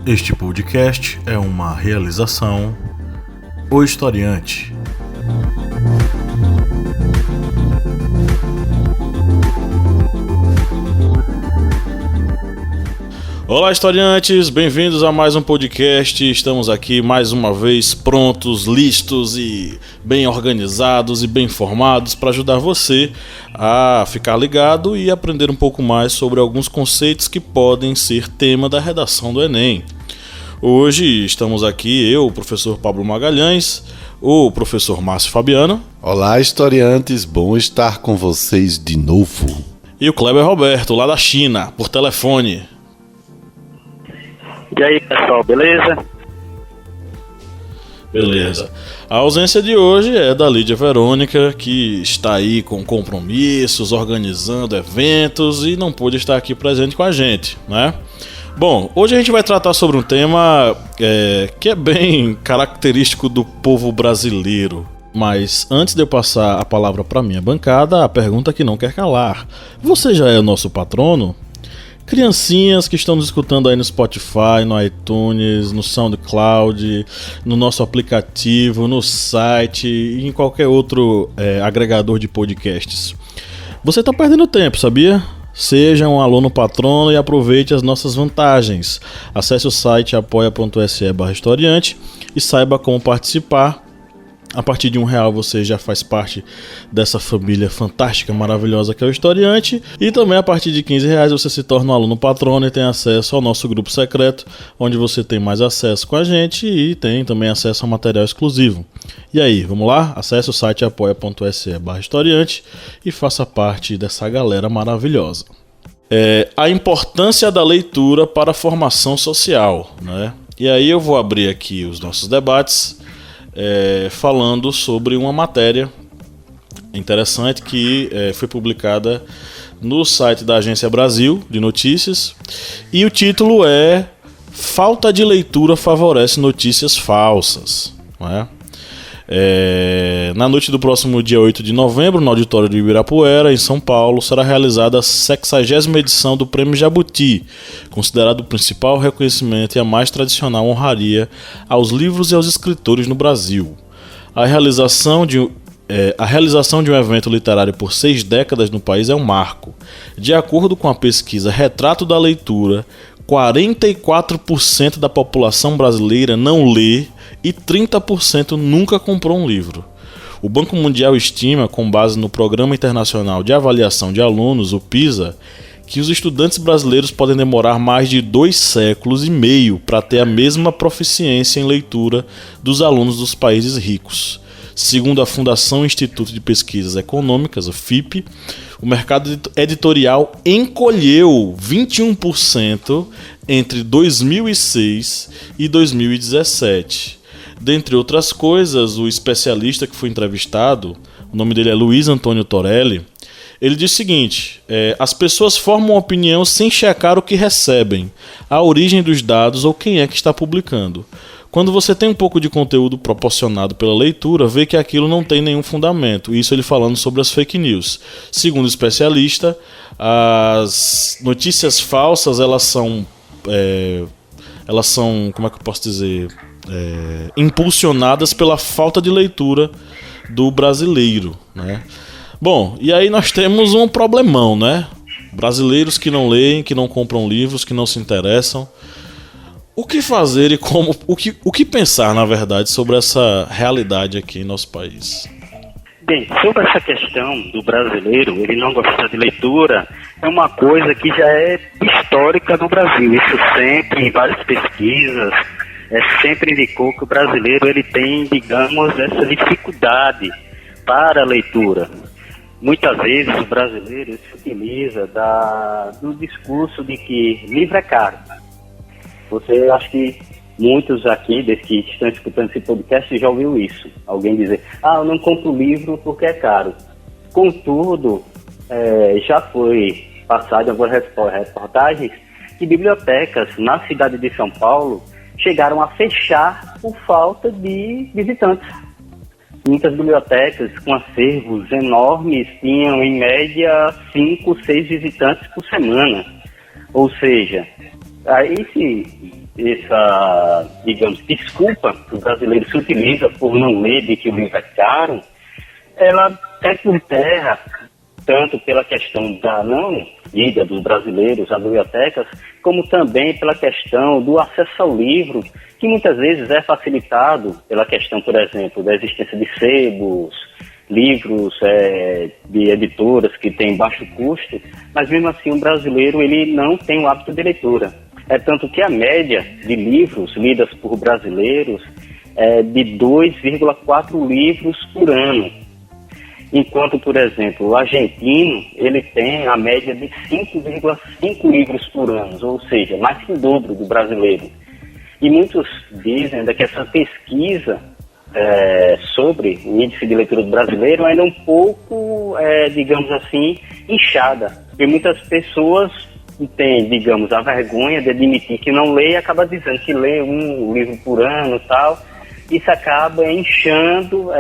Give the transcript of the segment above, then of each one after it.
Este podcast é uma realização O Historiante. Olá, historiantes! Bem-vindos a mais um podcast. Estamos aqui mais uma vez prontos, listos e bem organizados e bem informados para ajudar você a ficar ligado e aprender um pouco mais sobre alguns conceitos que podem ser tema da redação do Enem. Hoje estamos aqui eu, o professor Pablo Magalhães, o professor Márcio Fabiano. Olá, historiantes! Bom estar com vocês de novo. E o Kleber Roberto, lá da China, por telefone. E aí, pessoal, beleza? Beleza. A ausência de hoje é da Lídia Verônica, que está aí com compromissos, organizando eventos e não pôde estar aqui presente com a gente, né? Bom, hoje a gente vai tratar sobre um tema que é bem característico do povo brasileiro. Mas antes de eu passar a palavra para minha bancada, a pergunta que não quer calar. Você já é o nosso patrono? Criancinhas que estão nos escutando aí no Spotify, no iTunes, no SoundCloud, no nosso aplicativo, no site e em qualquer outro agregador de podcasts. Você está perdendo tempo, sabia? Seja um aluno patrono e aproveite as nossas vantagens. Acesse o site apoia.se/historiante e saiba como participar. A partir de R$1 você já faz parte dessa família fantástica, maravilhosa que é o Historiante. E também a partir de R$15 você se torna um aluno patrono e tem acesso ao nosso grupo secreto, onde você tem mais acesso com a gente e tem também acesso a material exclusivo. E aí, vamos lá? Acesse o site apoia.se/historiante e faça parte dessa galera maravilhosa. A importância da leitura para a formação social, né? E aí eu vou abrir aqui os nossos debates falando sobre uma matéria interessante que foi publicada no site da Agência Brasil de Notícias, e o título é Falta de leitura favorece notícias falsas, não é? Na noite do próximo dia 8 de novembro, no auditório de Ibirapuera, em São Paulo, será realizada a 60ª edição do Prêmio Jabuti, considerado o principal reconhecimento e a mais tradicional honraria aos livros e aos escritores no Brasil. A realização de um evento literário por 6 décadas no país é um marco. De acordo com a pesquisa Retrato da Leitura, 44% da população brasileira não lê e 30% nunca comprou um livro. O Banco Mundial estima, com base no Programa Internacional de Avaliação de Alunos, o PISA, que os estudantes brasileiros podem demorar mais de 2,5 séculos para ter a mesma proficiência em leitura dos alunos dos países ricos. Segundo a Fundação Instituto de Pesquisas Econômicas, a FIPE, o mercado editorial encolheu 21% entre 2006 e 2017. Dentre outras coisas, o especialista que foi entrevistado, o nome dele é Luiz Antônio Torelli, ele diz o seguinte: as pessoas formam opinião sem checar o que recebem, a origem dos dados ou quem é que está publicando. Quando você tem um pouco de conteúdo proporcionado pela leitura, vê que aquilo não tem nenhum fundamento. Isso ele falando sobre as fake news. Segundo o especialista, as notícias falsas, elas são, como é que eu posso dizer, impulsionadas pela falta de leitura do brasileiro, né? Bom, e aí nós temos um problemão, né? Brasileiros que não leem, que não compram livros, que não se interessam. O que fazer e como, o que pensar, na verdade, sobre essa realidade aqui em nosso país? Bem, sobre essa questão do brasileiro, ele não gostar de leitura, é uma coisa que já é histórica no Brasil. Isso sempre, em várias pesquisas, sempre indicou que o brasileiro ele tem, digamos, essa dificuldade para a leitura. Muitas vezes o brasileiro se utiliza do discurso de que livro é caro. Você, acho que muitos aqui, desde que estão escutando esse podcast, já ouviu isso. Alguém dizer, eu não compro livro porque é caro. Contudo, já foi passado em algumas reportagens que bibliotecas na cidade de São Paulo chegaram a fechar por falta de visitantes. Muitas bibliotecas com acervos enormes tinham, em média, 5, 6 visitantes por semana. Ou seja, aí digamos, desculpa que o brasileiro se utiliza por não ler de que o livro é caro, ela é por terra, tanto pela questão da não ida dos brasileiros às bibliotecas, como também pela questão do acesso ao livro, que muitas vezes é facilitado pela questão, por exemplo, da existência de sebos, livros de editoras que têm baixo custo, mas mesmo assim o brasileiro ele não tem o hábito de leitura. É tanto que a média de livros lidas por brasileiros é de 2,4 livros por ano. Enquanto, por exemplo, o argentino, ele tem a média de 5,5 livros por ano, ou seja, mais que o dobro do brasileiro. E muitos dizem que essa pesquisa sobre o índice de leitura do brasileiro ainda é um pouco, digamos assim, inchada. E muitas pessoas têm, digamos, a vergonha de admitir que não lê e acaba dizendo que lê um livro por ano e tal. Isso acaba inchando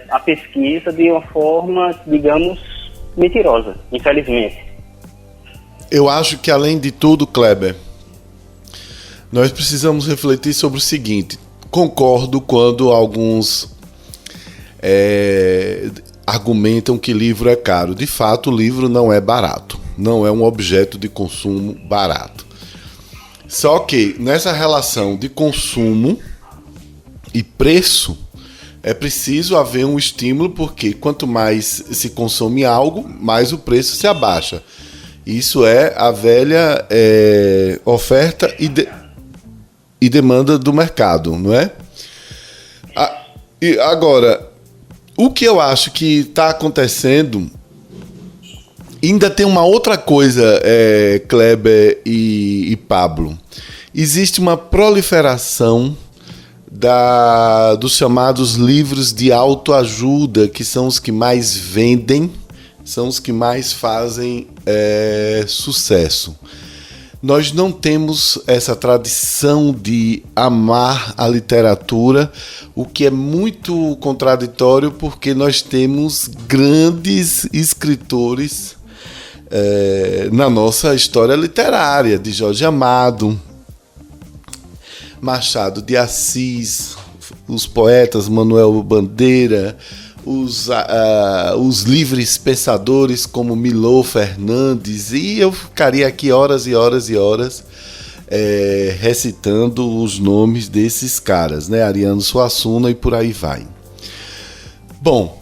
a pesquisa de uma forma, digamos, mentirosa, infelizmente. Eu acho que, além de tudo, Kleber, nós precisamos refletir sobre o seguinte. Concordo quando alguns argumentam que livro é caro. De fato, o livro não é barato. Não é um objeto de consumo barato. Só que, nessa relação de consumo e preço, é preciso haver um estímulo, porque quanto mais se consome algo, mais o preço se abaixa. Isso é a velha oferta e demanda do mercado, não é? E agora, o que eu acho que está acontecendo, ainda tem uma outra coisa, Kleber e Pablo. Existe uma proliferação dos chamados livros de autoajuda, que são os que mais vendem, são os que mais fazem sucesso. Nós não temos essa tradição de amar a literatura, o que é muito contraditório, porque nós temos grandes escritores na nossa história literária, de Jorge Amado, Machado de Assis, os poetas Manuel Bandeira, os livres pensadores como Milor Fernandes, e eu ficaria aqui horas e horas e horas recitando os nomes desses caras, né? Ariano Suassuna e por aí vai. Bom,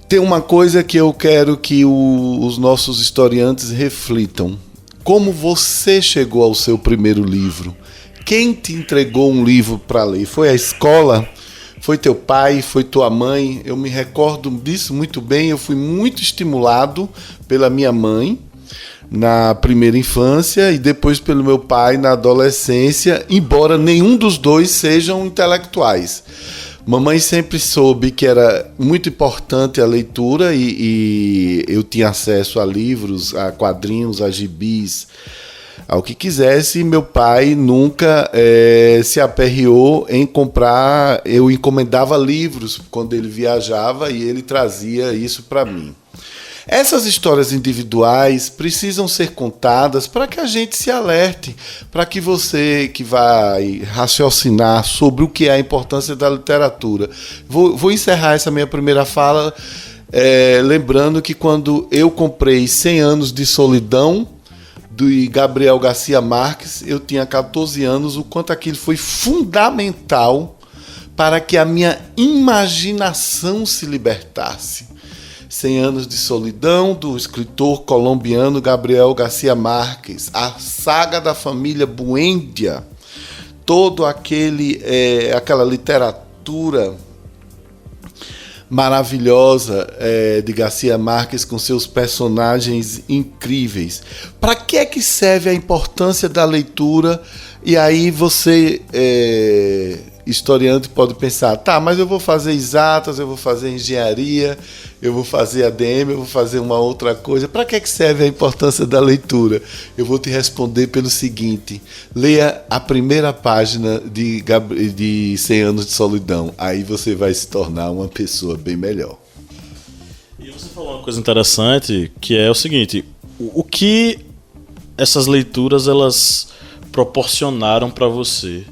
tem uma coisa que eu quero que os nossos historiantes reflitam. Como você chegou ao seu primeiro livro? Quem te entregou um livro para ler? Foi a escola? Foi teu pai? Foi tua mãe? Eu me recordo disso muito bem. Eu fui muito estimulado pela minha mãe na primeira infância e depois pelo meu pai na adolescência, embora nenhum dos dois sejam intelectuais. Mamãe sempre soube que era muito importante a leitura e eu tinha acesso a livros, a quadrinhos, a gibis, ao que quisesse. Meu pai nunca se aperreou em comprar. Eu encomendava livros quando ele viajava e ele trazia isso para mim. Essas histórias individuais precisam ser contadas para que a gente se alerte, para que você que vai raciocinar sobre o que é a importância da literatura. Vou encerrar essa minha primeira fala lembrando que quando eu comprei 100 Anos de Solidão, do Gabriel Garcia Marques, eu tinha 14 anos, o quanto aquilo foi fundamental para que a minha imaginação se libertasse. 100 Anos de Solidão, do escritor colombiano Gabriel Garcia Marques, a saga da família Buendia, todo aquela literatura maravilhosa de Garcia Marques, com seus personagens incríveis. Para que serve a importância da leitura? E aí você, historiante, pode pensar, tá, mas eu vou fazer exatas, eu vou fazer engenharia, eu vou fazer ADM, eu vou fazer uma outra coisa. Para que serve a importância da leitura? Eu vou te responder pelo seguinte: leia a primeira página de 100 Anos de Solidão, aí você vai se tornar uma pessoa bem melhor. E você falou uma coisa interessante, que é o seguinte: o que essas leituras elas proporcionaram para você.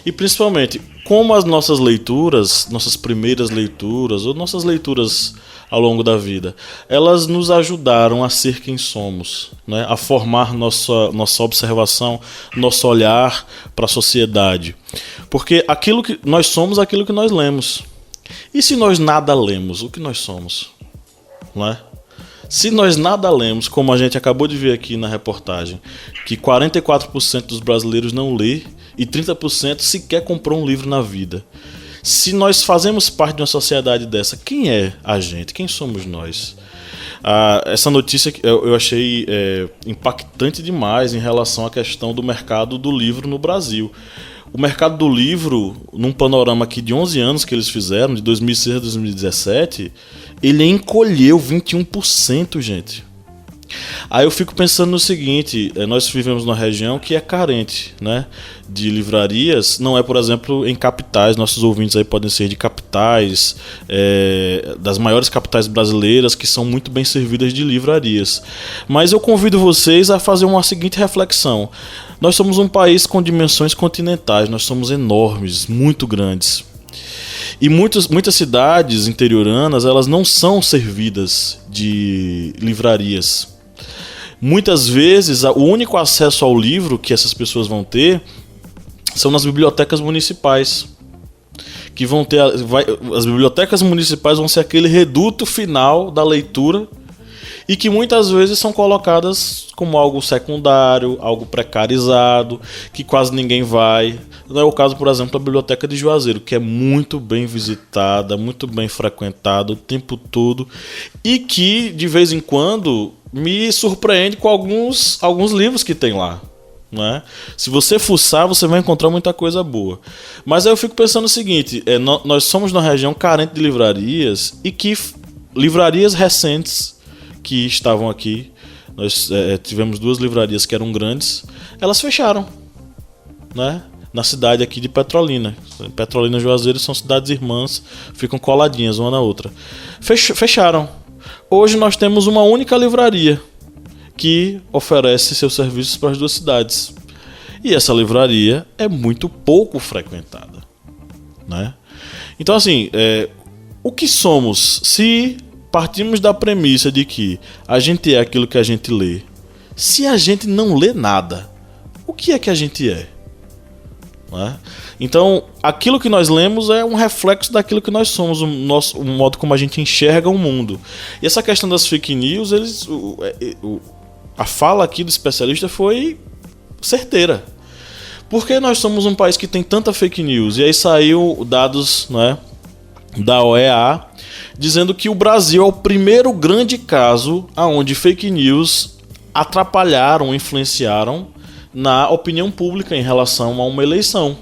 E principalmente, como as nossas leituras, nossas primeiras leituras, ou nossas leituras ao longo da vida, elas nos ajudaram a ser quem somos, né? A formar nossa observação, nosso olhar para a sociedade. Porque aquilo que nós somos, aquilo que nós lemos. E se nós nada lemos, o que nós somos? Não é? Se nós nada lemos, como a gente acabou de ver aqui na reportagem, que 44% dos brasileiros não lê e 30% sequer comprou um livro na vida. Se nós fazemos parte de uma sociedade dessa, quem é a gente? Quem somos nós? Essa notícia eu achei impactante demais em relação à questão do mercado do livro no Brasil. O mercado do livro, num panorama aqui de 11 anos que eles fizeram, de 2006 a 2017, ele encolheu 21%, gente. Aí eu fico pensando no seguinte, nós vivemos numa região que é carente, né, de livrarias. Não é, por exemplo, em capitais. Nossos ouvintes aí podem ser de capitais, das maiores capitais brasileiras, que são muito bem servidas de livrarias. Mas eu convido vocês a fazer uma seguinte reflexão. Nós somos um país com dimensões continentais, nós somos enormes, muito grandes. E muitas cidades interioranas, elas não são servidas de livrarias. Muitas vezes, o único acesso ao livro que essas pessoas vão ter são nas bibliotecas municipais. Que vão ter as bibliotecas municipais vão ser aquele reduto final da leitura e que muitas vezes são colocadas como algo secundário, algo precarizado, que quase ninguém vai. Não é o caso, por exemplo, da Biblioteca de Juazeiro, que é muito bem visitada, muito bem frequentada o tempo todo e que, de vez em quando, me surpreende com alguns livros que tem lá. Né? Se você fuçar, você vai encontrar muita coisa boa. Mas aí eu fico pensando o seguinte, nós somos numa região carente de livrarias e que livrarias recentes que estavam aqui, nós tivemos 2 livrarias que eram grandes, elas fecharam, né? Na cidade aqui de Petrolina. Petrolina e Juazeiro são cidades irmãs, ficam coladinhas uma na outra. Fecharam. Hoje nós temos uma única livraria que oferece seus serviços para as 2 cidades. E essa livraria é muito pouco frequentada, né? Então, assim, o que somos? Se partimos da premissa de que a gente é aquilo que a gente lê, se a gente não lê nada, o que é que a gente é? Né? Então, aquilo que nós lemos é um reflexo daquilo que nós somos, o modo como a gente enxerga o mundo. E essa questão das fake news, a fala aqui do especialista foi certeira. Porque nós somos um país que tem tanta fake news? E aí saiu dados, né, da OEA dizendo que o Brasil é o primeiro grande caso onde fake news atrapalharam, influenciaram na opinião pública em relação a uma eleição.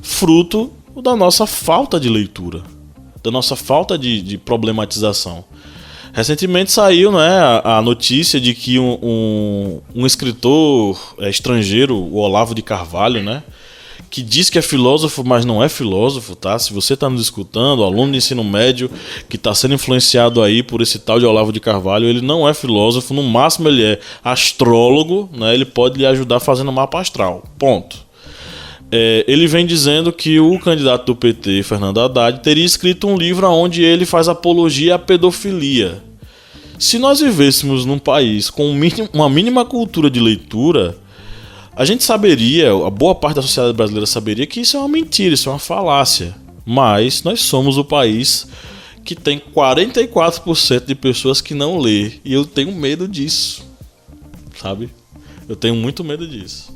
Fruto da nossa falta de leitura, da nossa falta de problematização. Recentemente saiu, né, a notícia de que um escritor estrangeiro, o Olavo de Carvalho, né, que diz que é filósofo, mas não é filósofo, tá? Se você está nos escutando, aluno de ensino médio que está sendo influenciado aí por esse tal de Olavo de Carvalho, ele não é filósofo, no máximo ele é astrólogo, né? Ele pode lhe ajudar fazendo mapa astral, ponto. Ele vem dizendo que o candidato do PT, Fernando Haddad, teria escrito um livro onde ele faz apologia à pedofilia. Se nós vivêssemos num país com uma mínima cultura de leitura, a gente saberia, a boa parte da sociedade brasileira saberia que isso é uma mentira, isso é uma falácia. Mas nós somos o país que tem 44% de pessoas que não lê. E eu tenho medo disso, sabe? Eu tenho muito medo disso.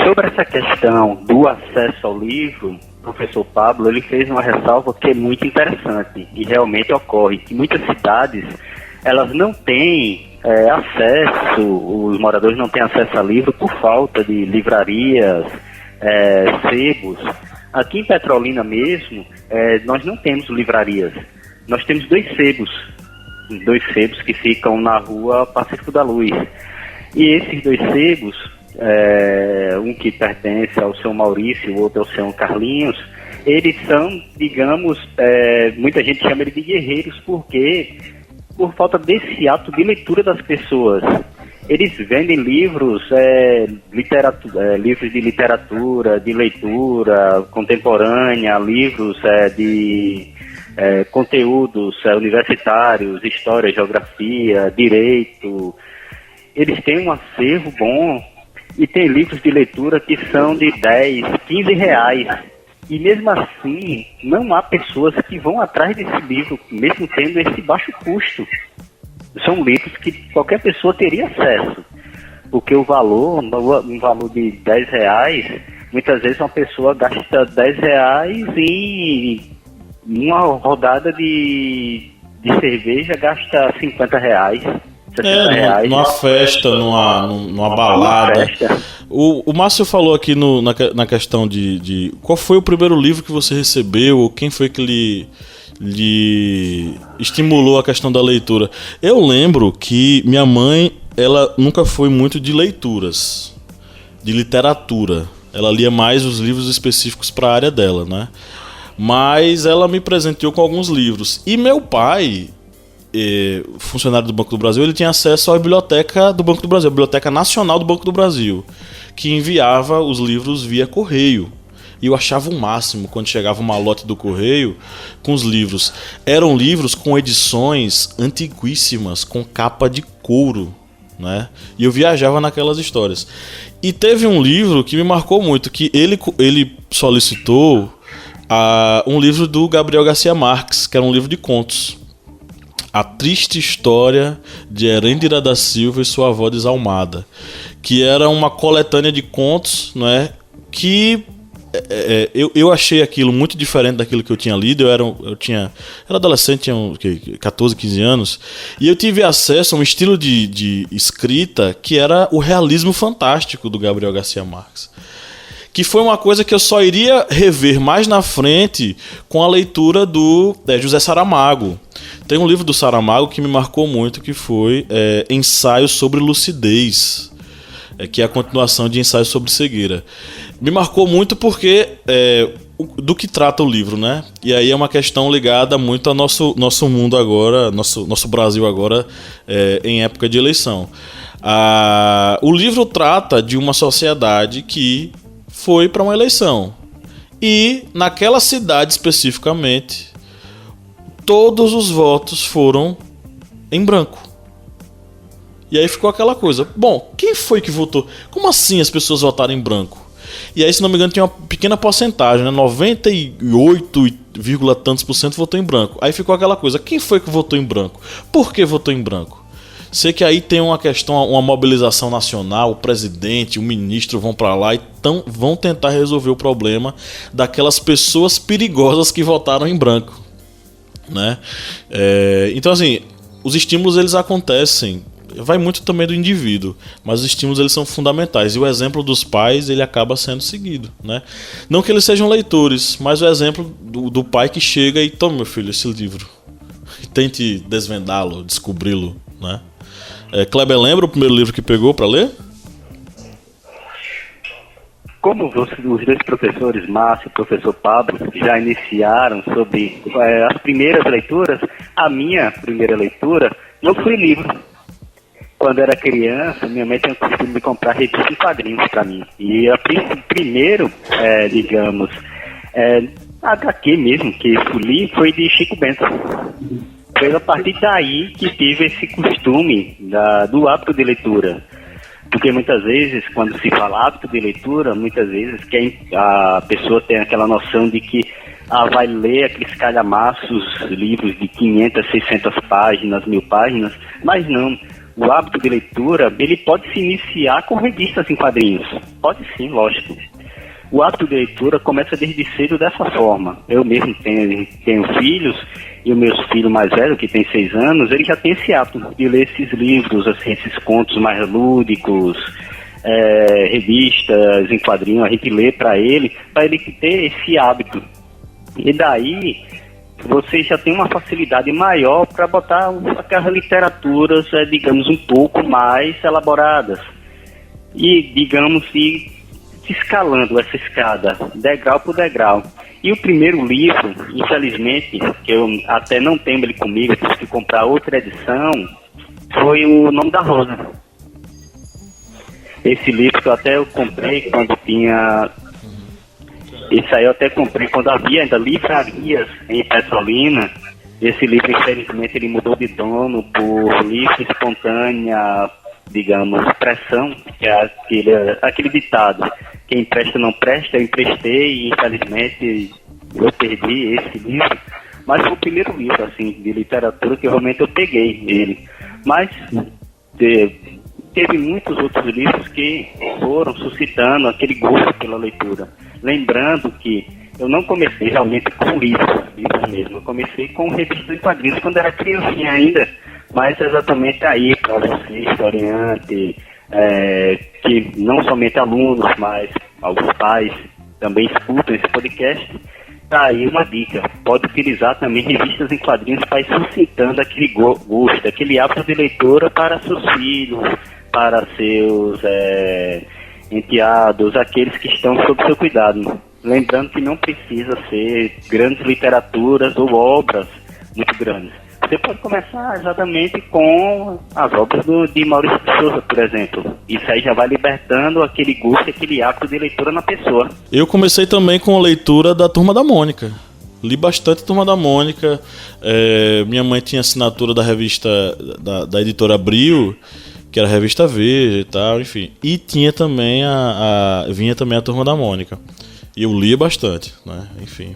Sobre essa questão do acesso ao livro, o professor Pablo ele fez uma ressalva que é muito interessante e realmente ocorre que muitas cidades elas não têm acesso, os moradores não têm acesso a livro por falta de livrarias, sebos. Aqui em Petrolina mesmo, nós não temos livrarias, nós temos 2 sebos que ficam na rua Pacífico da Luz. E esses 2 sebos, um que pertence ao seu Maurício, o outro ao seu Carlinhos, eles são, digamos, muita gente chama ele de guerreiros, porque por falta desse ato de leitura das pessoas. eles vendem livros, livros de literatura, de leitura contemporânea, livros de conteúdos universitários, história, geografia, direito. Eles têm um acervo bom e tem livros de leitura que são de 10, 15 reais. E mesmo assim, não há pessoas que vão atrás desse livro, mesmo tendo esse baixo custo. São livros que qualquer pessoa teria acesso. Porque um valor de 10 reais, muitas vezes uma pessoa gasta 10 reais e uma rodada de cerveja gasta 50 reais. Numa festa, numa balada. O Márcio falou aqui na questão de qual foi o primeiro livro que você recebeu, ou quem foi que lhe estimulou a questão da leitura. Eu lembro que minha mãe, ela nunca foi muito de leituras, de literatura. Ela lia mais os livros específicos para a área dela, né? Mas ela me presenteou com alguns livros. E meu pai, funcionário do Banco do Brasil, ele tinha acesso à biblioteca do Banco do Brasil, a Biblioteca Nacional do Banco do Brasil, que enviava os livros via correio. E eu achava o máximo quando chegava uma lote do correio com os livros. Eram livros com edições antiguíssimas, com capa de couro, né? E eu viajava naquelas histórias. E teve um livro que me marcou muito, que ele solicitou um livro do Gabriel Garcia Marques, que era um livro de contos. A Triste História de Herêndira da Silva e Sua Avó Desalmada, que era uma coletânea de contos, né, que eu achei aquilo muito diferente daquilo que eu tinha lido. Eu era adolescente, tinha 14, 15 anos, e eu tive acesso a um estilo de escrita que era o realismo fantástico do Gabriel Garcia Marques, que foi uma coisa que eu só iria rever mais na frente com a leitura do José Saramago. Tem um livro do Saramago que me marcou muito, que foi Ensaio sobre Lucidez, que é a continuação de Ensaio sobre Cegueira. Me marcou muito porque do que trata o livro, né? E aí é uma questão ligada muito ao nosso mundo agora, nosso Brasil agora, em época de eleição. O livro trata de uma sociedade que foi para uma eleição. E naquela cidade especificamente, todos os votos foram em branco. E aí ficou aquela coisa: bom, quem foi que votou? Como assim as pessoas votaram em branco? E aí, se não me engano, tinha uma pequena porcentagem, né? 98, tantos por cento votou em branco. Aí ficou aquela coisa: quem foi que votou em branco? Por que votou em branco? Sei que aí tem uma questão, uma mobilização nacional, o presidente, o ministro vão para lá e vão tentar resolver o problema daquelas pessoas perigosas que votaram em branco, né? Então, assim, os estímulos eles acontecem, vai muito também do indivíduo, mas os estímulos eles são fundamentais, e o exemplo dos pais ele acaba sendo seguido, né? Não que eles sejam leitores, mas o exemplo do pai que chega e toma, meu filho, esse livro, e tente desvendá-lo, descobri-lo, né? Kleber, lembra o primeiro livro que pegou para ler? Como os dois professores, Márcio e o professor Pablo, já iniciaram sobre as primeiras leituras, a minha primeira leitura não foi livro. Quando era criança, minha mãe tinha o costume de comprar revistas em quadrinhos para mim. E o primeiro, HQ mesmo que eu li foi de Chico Bento. Foi a partir daí que tive esse costume do hábito de leitura. Porque muitas vezes, quando se fala hábito de leitura, muitas vezes a pessoa tem aquela noção de que vai ler aqueles calhamaços, livros de 500, 600 páginas, 1000 páginas, mas não. O hábito de leitura, ele pode se iniciar com revistas em quadrinhos. Pode sim, lógico. O hábito de leitura começa desde cedo dessa forma. Eu mesmo tenho filhos, e o meu filho mais velho, que tem 6 anos, ele já tem esse hábito de ler esses livros, assim, esses contos mais lúdicos, revistas em quadrinhos, a gente lê para ele ter esse hábito. E daí você já tem uma facilidade maior para botar aquelas literaturas, digamos, um pouco mais elaboradas. E, digamos, escalando essa escada, degrau por degrau. E o primeiro livro, infelizmente, que eu até não tenho ele comigo, tive que comprar outra edição, foi O Nome da Rosa. Esse livro que eu comprei quando tinha... Esse aí eu até comprei quando havia ainda livrarias em Petrolina. Esse livro, infelizmente, ele mudou de dono por livre, espontânea, digamos, pressão, que é aquele ditado: quem empresta não presta. Eu emprestei e, infelizmente, eu perdi esse livro. Mas foi o primeiro livro, assim, de literatura que realmente eu peguei ele. Mas teve muitos outros livros que foram suscitando aquele gosto pela leitura. Lembrando que eu não comecei realmente com livros mesmo. Eu comecei com revistas de quadrinhos quando era criancinha ainda. Mas exatamente aí, para você, historiante, que não somente alunos, mas alguns pais também escutam esse podcast, tá aí uma dica. Pode utilizar também revistas em quadrinhos para ir suscitando aquele gosto, aquele hábito de leitura para seus filhos, para seus enteados, aqueles que estão sob seu cuidado. Lembrando que não precisa ser grandes literaturas ou obras muito grandes. Você pode começar exatamente com as obras de Maurício de Souza, por exemplo. Isso aí já vai libertando aquele gosto, aquele hábito de leitura na pessoa. Eu comecei também com a leitura da Turma da Mônica. Li bastante Turma da Mônica. Minha mãe tinha assinatura da revista da editora Abril, que era a revista Veja e tal, enfim. E tinha também vinha também a Turma da Mônica. E eu lia bastante, né? Enfim.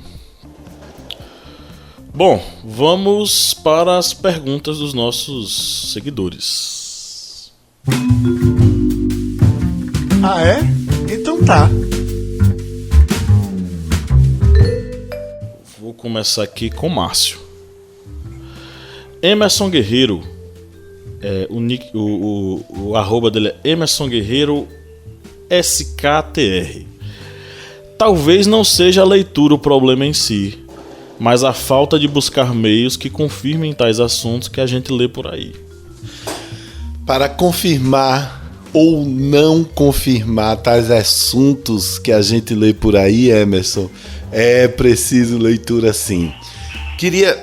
Bom, vamos para as perguntas dos nossos seguidores. Ah, é? Então tá. Vou começar aqui com o Márcio. Emerson Guerreiro. O arroba dele é Emerson Guerreiro SKTR. Talvez não seja a leitura o problema em si, mas a falta de buscar meios que confirmem tais assuntos que a gente lê por aí. Para confirmar ou não confirmar tais assuntos que a gente lê por aí, Emerson, é preciso leitura sim. Queria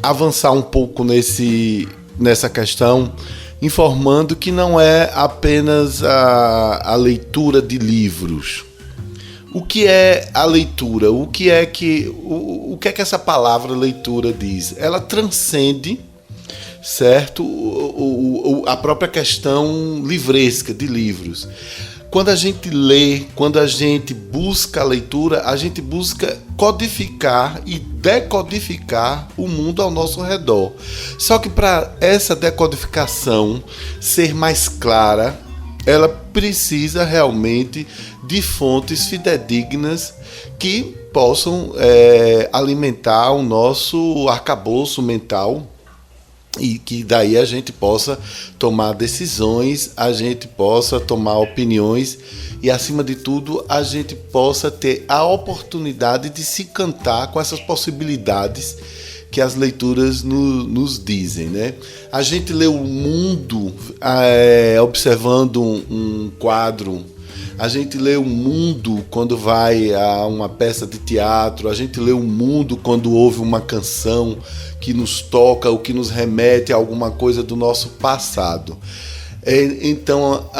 avançar um pouco nessa questão, informando que não é apenas a leitura de livros. O que é a leitura? O que é que essa palavra leitura diz? Ela transcende, certo? A própria questão livresca de livros. Quando a gente lê, quando a gente busca a leitura, a gente busca codificar e decodificar o mundo ao nosso redor. Só que para essa decodificação ser mais clara, ela precisa realmente de fontes fidedignas que possam alimentar o nosso arcabouço mental e que daí a gente possa tomar decisões, a gente possa tomar opiniões e, acima de tudo, a gente possa ter a oportunidade de se encantar com essas possibilidades que as leituras nos dizem, né? A gente lê o mundo observando um quadro, a gente lê o mundo quando vai a uma peça de teatro, a gente lê o mundo quando ouve uma canção que nos toca ou que nos remete a alguma coisa do nosso passado. Então,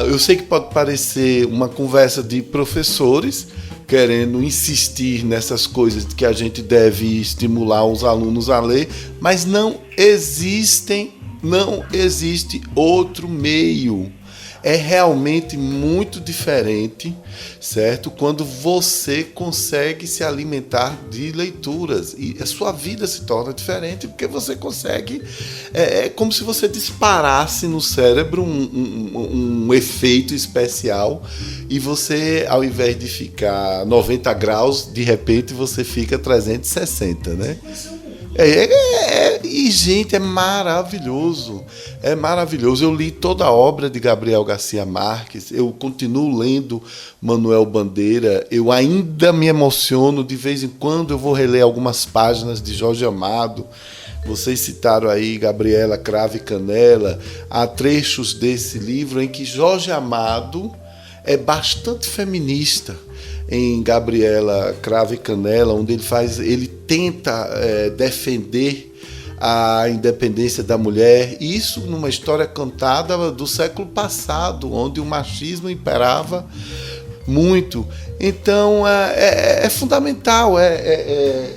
eu sei que pode parecer uma conversa de professores querendo insistir nessas coisas que a gente deve estimular os alunos a ler, mas não existe outro meio. É realmente muito diferente, certo? Quando você consegue se alimentar de leituras e a sua vida se torna diferente porque você consegue, é como se você disparasse no cérebro um efeito especial e você, ao invés de ficar 90 graus, de repente você fica 360, né? E, gente, é maravilhoso. É maravilhoso. Eu li toda a obra de Gabriel Garcia Marques, eu continuo lendo Manuel Bandeira, eu ainda me emociono, de vez em quando eu vou reler algumas páginas de Jorge Amado. Vocês citaram aí Gabriela Cravo e Canela. Há trechos desse livro em que Jorge Amado é bastante feminista. Em Gabriela Cravo e Canela, onde ele tenta defender a independência da mulher. Isso numa história cantada do século passado, onde o machismo imperava muito. Então é fundamental, é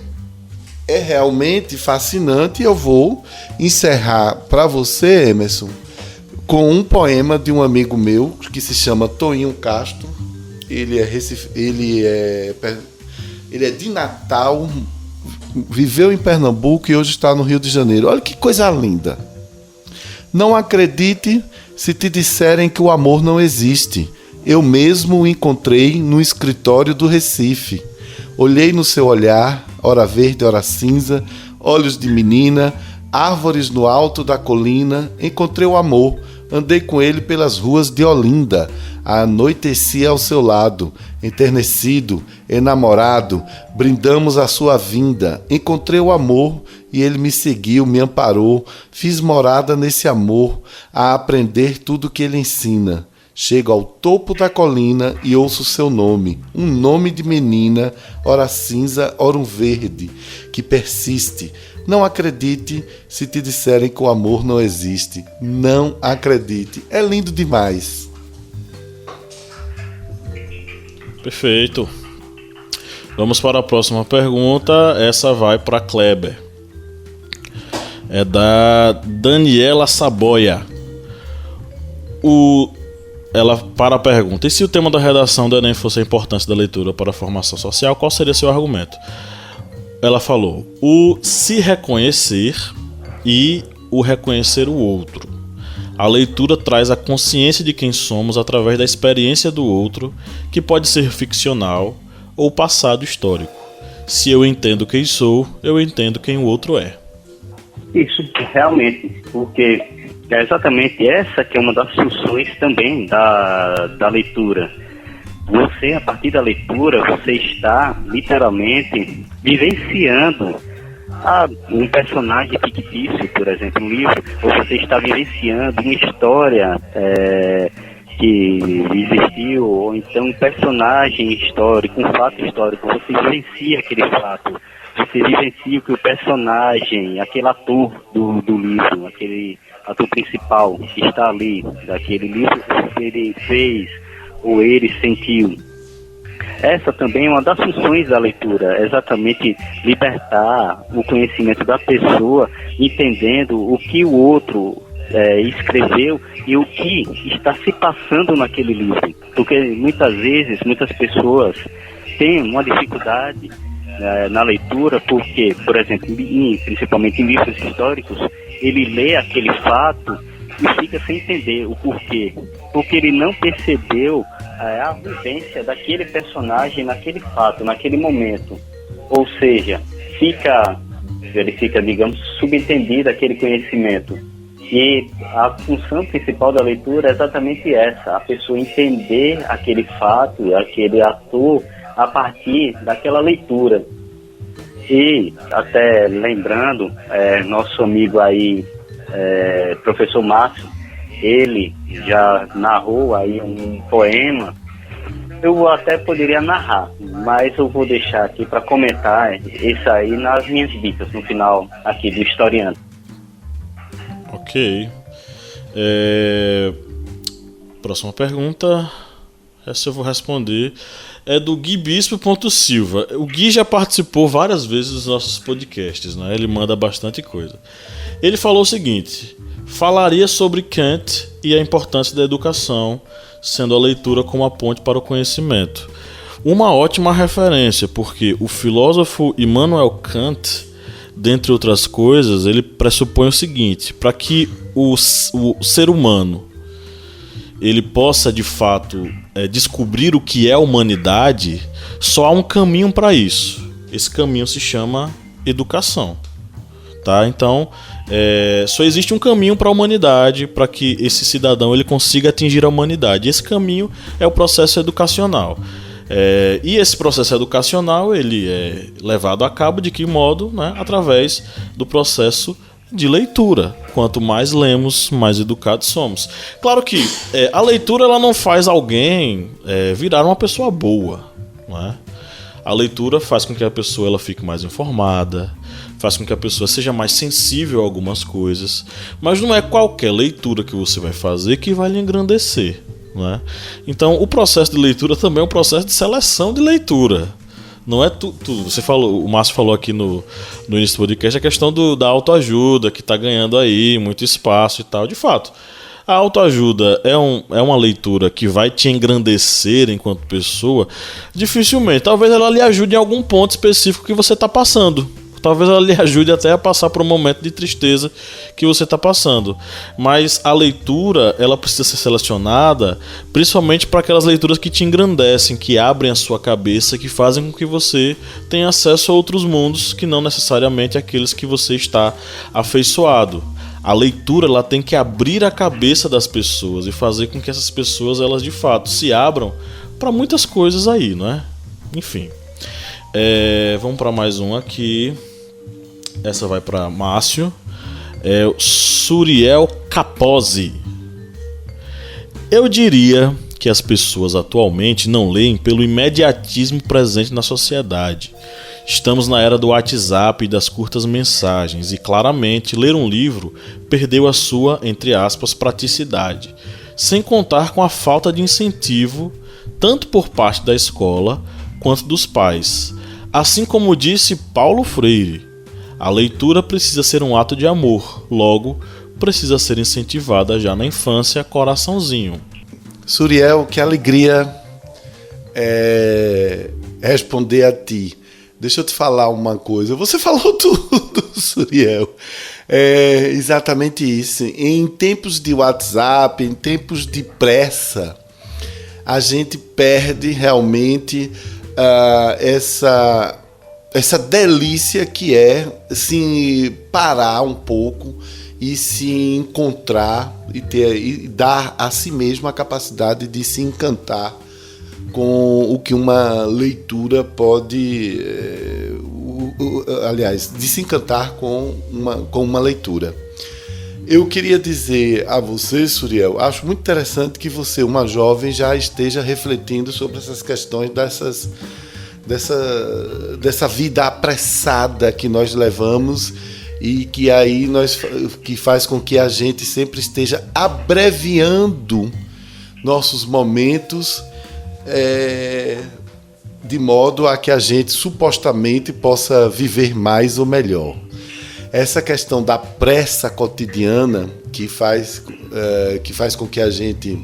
realmente fascinante. Eu vou encerrar para você, Emerson, com um poema de um amigo meu que se chama Toinho Castro. Ele é de Natal, viveu em Pernambuco e hoje está no Rio de Janeiro. Olha que coisa linda. Não acredite se te disserem que o amor não existe. Eu mesmo o encontrei no escritório do Recife. Olhei no seu olhar, ora verde, ora cinza, olhos de menina, árvores no alto da colina. Encontrei o amor, andei com ele pelas ruas de Olinda. Anoiteci ao seu lado, enternecido, enamorado, brindamos a sua vinda. Encontrei o amor e ele me seguiu, me amparou. Fiz morada nesse amor, a aprender tudo que ele ensina. Chego ao topo da colina e ouço seu nome, um nome de menina, ora cinza, ora um verde, que persiste. Não acredite se te disserem que o amor não existe. Não acredite. É lindo demais. Perfeito. Vamos para a próxima pergunta. Essa vai para Kleber. É da Daniela Saboia. Ela para a pergunta: e se o tema da redação do Enem fosse a importância da leitura para a formação social, qual seria seu argumento? Ela falou: o se reconhecer e o reconhecer o outro. A leitura traz a consciência de quem somos através da experiência do outro, que pode ser ficcional ou passado histórico. Se eu entendo quem sou, eu entendo quem o outro é. Isso, realmente, porque é exatamente essa que é uma das funções também da leitura. Você, a partir da leitura, você está literalmente vivenciando um personagem fictício, por exemplo, um livro, ou você está vivenciando uma história que existiu, ou então um personagem histórico, um fato histórico, você vivencia aquele fato, você vivencia o que o personagem, aquele ator do livro, aquele ator principal que está ali, daquele livro, ele fez ou ele sentiu. Essa também é uma das funções da leitura, exatamente libertar o conhecimento da pessoa, entendendo o que o outro escreveu e o que está se passando naquele livro. Porque muitas vezes, muitas pessoas têm uma dificuldade na leitura, porque, por exemplo, principalmente em livros históricos, ele lê aquele fato e fica sem entender o porquê. Porque ele não percebeu a vivência daquele personagem naquele fato, naquele momento. Ou seja, ele fica, digamos, subentendido aquele conhecimento. E a função principal da leitura é exatamente essa, a pessoa entender aquele fato, aquele ator, a partir daquela leitura. E, até lembrando, nosso amigo aí, professor Márcio, ele já narrou aí um poema. Eu até poderia narrar, mas eu vou deixar aqui para comentar isso aí nas minhas dicas, no final aqui do Historiando. Ok. Próxima pergunta. Essa eu vou responder. É do Gui Bispo.Silva. O Gui já participou várias vezes dos nossos podcasts, né? Ele manda bastante coisa. Ele falou o seguinte: falaria sobre Kant e a importância da educação, sendo a leitura como a ponte para o conhecimento. Uma ótima referência, porque o filósofo Immanuel Kant, dentre outras coisas, ele pressupõe o seguinte: para que o ser humano ele possa de fato descobrir o que é a humanidade, só há um caminho para isso. Esse caminho se chama educação, tá? Então só existe um caminho para a humanidade, para que esse cidadão ele consiga atingir a humanidade. Esse caminho é o processo educacional. E esse processo educacional ele é levado a cabo de que modo? Né? Através do processo de leitura. Quanto mais lemos, mais educados somos. Claro que a leitura ela não faz alguém virar uma pessoa boa, não é? A leitura faz com que a pessoa ela fique mais informada, faz com que a pessoa seja mais sensível a algumas coisas, mas não é qualquer leitura que você vai fazer que vai lhe engrandecer, né? Então o processo de leitura também é um processo de seleção de leitura. Não é tudo. Você falou, o Márcio falou aqui no início do podcast a questão da autoajuda, que está ganhando aí muito espaço e tal. De fato, a autoajuda é uma leitura que vai te engrandecer enquanto pessoa? Dificilmente. Talvez ela lhe ajude em algum ponto específico que você está passando. Talvez ela lhe ajude até a passar por um momento de tristeza que você está passando. Mas a leitura, ela precisa ser selecionada principalmente para aquelas leituras que te engrandecem, que abrem a sua cabeça, que fazem com que você tenha acesso a outros mundos que não necessariamente aqueles que você está afeiçoado. A leitura, ela tem que abrir a cabeça das pessoas e fazer com que essas pessoas, elas de fato se abram para muitas coisas aí, não é? Enfim. Vamos para mais um aqui. Essa vai para Márcio. Suriel Capozzi. Eu diria que as pessoas atualmente não leem pelo imediatismo presente na sociedade. Estamos na era do WhatsApp e das curtas mensagens, e claramente ler um livro perdeu a sua, entre aspas, praticidade, sem contar com a falta de incentivo, tanto por parte da escola quanto dos pais. Assim como disse Paulo Freire, a leitura precisa ser um ato de amor, logo precisa ser incentivada já na infância, coraçãozinho. Suriel, que alegria responder a ti. Deixa eu te falar uma coisa. Você falou tudo, Suriel. É exatamente isso. Em tempos de WhatsApp, em tempos de pressa, a gente perde realmente essa delícia que é se parar um pouco e se encontrar e dar a si mesmo a capacidade de se encantar com o que uma leitura pode, aliás, de se encantar com uma leitura. Eu queria dizer a você, Suriel, acho muito interessante que você, uma jovem, já esteja refletindo sobre essas questões dessa vida apressada que nós levamos e que aí que faz com que a gente sempre esteja abreviando nossos momentos de modo a que a gente supostamente possa viver mais ou melhor. Essa questão da pressa cotidiana que faz com que a gente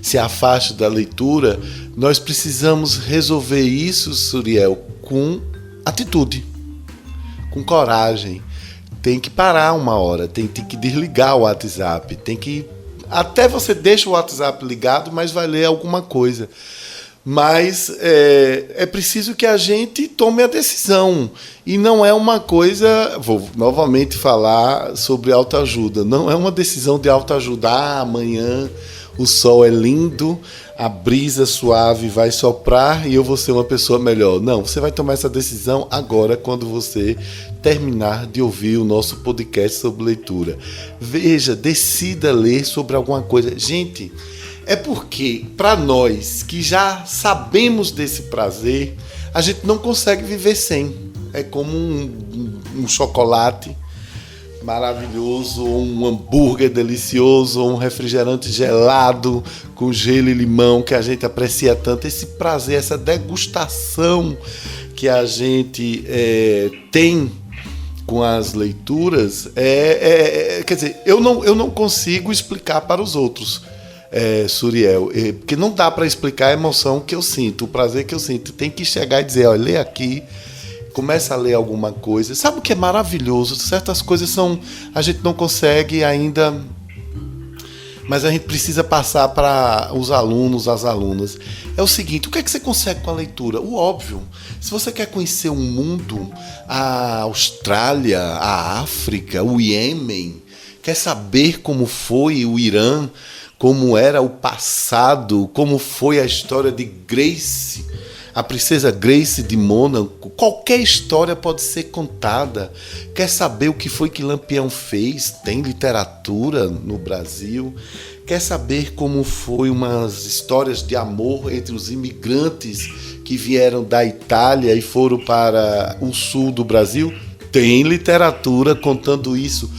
se afaste da leitura, nós precisamos resolver isso, Suriel, com atitude, com coragem. Tem que parar uma hora, tem que desligar o WhatsApp, até você deixa o WhatsApp ligado, mas vai ler alguma coisa. Mas é preciso que a gente tome a decisão. E não é uma coisa... Vou novamente falar sobre autoajuda. Não é uma decisão de autoajuda. Amanhã o sol é lindo, a brisa suave vai soprar e eu vou ser uma pessoa melhor. Não, você vai tomar essa decisão agora, quando você terminar de ouvir o nosso podcast sobre leitura. Veja, decida ler sobre alguma coisa. Gente, é porque, para nós que já sabemos desse prazer, a gente não consegue viver sem. É como um chocolate maravilhoso, ou um hambúrguer delicioso, ou um refrigerante gelado com gelo e limão que a gente aprecia tanto. Esse prazer, essa degustação que a gente tem com as leituras, quer dizer, eu não consigo explicar para os outros, Suriel, porque não dá para explicar a emoção que eu sinto, o prazer que eu sinto. Tem que chegar e dizer, olha, lê aqui, começa a ler alguma coisa. Sabe o que é maravilhoso? Certas coisas a gente não consegue ainda, mas a gente precisa passar para os alunos, as alunas. É o seguinte, o que é que você consegue com a leitura? O óbvio. Se você quer conhecer um mundo, a Austrália, a África, o Iêmen, quer saber como foi o Irã, como era o passado, como foi a história de Grace, a princesa Grace de Mônaco, qualquer história pode ser contada. Quer saber o que foi que Lampião fez? Tem literatura no Brasil. Quer saber como foi umas histórias de amor entre os imigrantes que vieram da Itália e foram para o sul do Brasil? Tem literatura contando isso.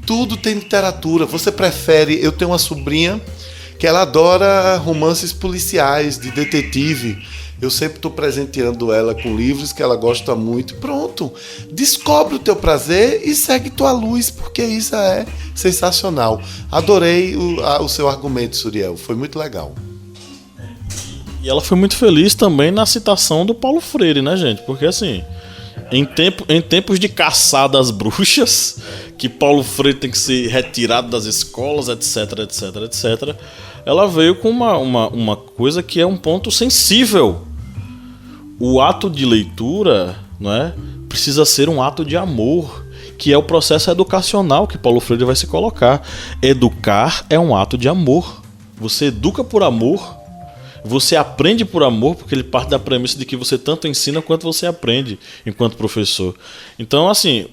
Tudo tem literatura. Você prefere... Eu tenho uma sobrinha que ela adora romances policiais, de detetive. Eu sempre estou presenteando ela com livros que ela gosta muito. Pronto. Descobre o teu prazer e segue tua luz, porque isso é sensacional. Adorei o seu argumento, Suriel. Foi muito legal. E ela foi muito feliz também na citação do Paulo Freire, né, gente? Porque assim... Em tempos de caçada às bruxas, que Paulo Freire tem que ser retirado das escolas, etc, etc, etc, ela veio com uma coisa que é um ponto sensível. O ato de leitura, não é, precisa ser um ato de amor, que é o processo educacional que Paulo Freire vai se colocar. Educar é um ato de amor. Você educa por amor. Você aprende por amor, porque ele parte da premissa de que você tanto ensina quanto você aprende enquanto professor. Então, assim,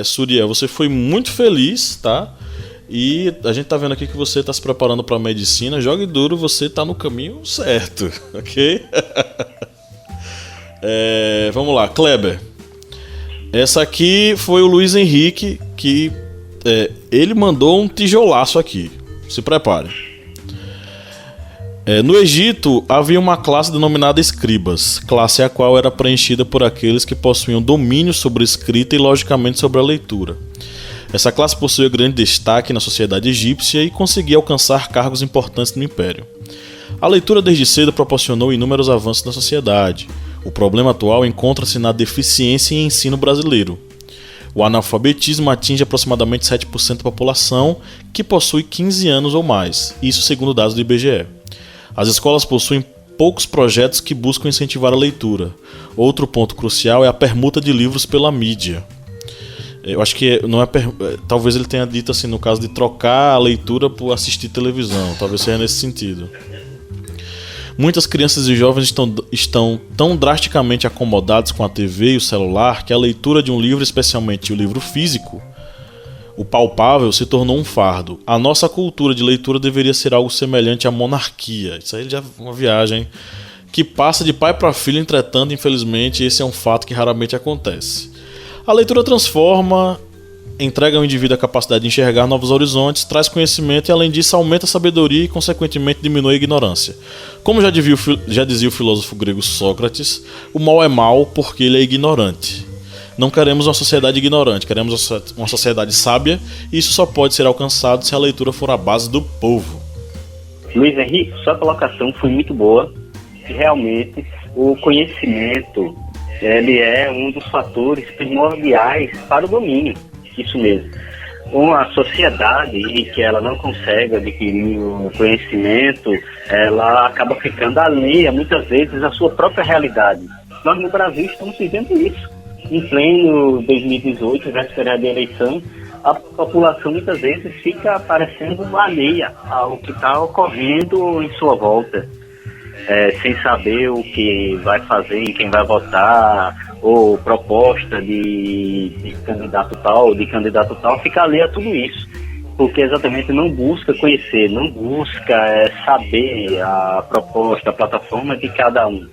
Suriel, você foi muito feliz, tá? E a gente tá vendo aqui que você tá se preparando para medicina. Jogue duro, você tá no caminho certo, ok? Vamos lá, Kleber. Essa aqui foi o Luiz Henrique, que ele mandou um tijolaço aqui. Se prepare. No Egito havia uma classe denominada escribas, classe a qual era preenchida por aqueles que possuíam domínio sobre a escrita e logicamente sobre a leitura. Essa classe possuía grande destaque na sociedade egípcia e conseguia alcançar cargos importantes no império. A leitura desde cedo proporcionou inúmeros avanços na sociedade. O problema atual encontra-se na deficiência em ensino brasileiro. O analfabetismo atinge aproximadamente 7% da população que possui 15 anos ou mais, isso segundo dados do IBGE. As escolas possuem poucos projetos que buscam incentivar a leitura. Outro ponto crucial é a permuta de livros pela mídia. Eu acho que não é talvez ele tenha dito assim no caso de trocar a leitura por assistir televisão, talvez seja nesse sentido. Muitas crianças e jovens estão tão drasticamente acomodados com a TV e o celular que a leitura de um livro, especialmente o livro físico, o palpável, se tornou um fardo. A nossa cultura de leitura deveria ser algo semelhante à monarquia. Isso aí já é uma viagem que passa de pai para filho, entretanto, infelizmente, esse é um fato que raramente acontece. A leitura transforma, entrega ao indivíduo a capacidade de enxergar novos horizontes, traz conhecimento e, além disso, aumenta a sabedoria e, consequentemente, diminui a ignorância. Como já dizia o filósofo grego Sócrates, o mal é mal porque ele é ignorante. Não queremos uma sociedade ignorante, queremos uma sociedade sábia, e isso só pode ser alcançado se a leitura for a base do povo. Luiz Henrique, sua colocação foi muito boa. Realmente, o conhecimento ele é um dos fatores primordiais para o domínio. Isso mesmo. Uma sociedade em que ela não consegue adquirir o conhecimento, ela acaba ficando alheia, muitas vezes, à sua própria realidade. Nós, no Brasil, estamos vivendo isso. Em pleno 2018, véspera de eleição, a população muitas vezes fica parecendo alheia ao que está ocorrendo em sua volta, sem saber o que vai fazer, em quem vai votar, ou proposta de candidato tal, fica alheia a tudo isso, porque exatamente não busca conhecer, não busca saber a proposta, a plataforma de cada um.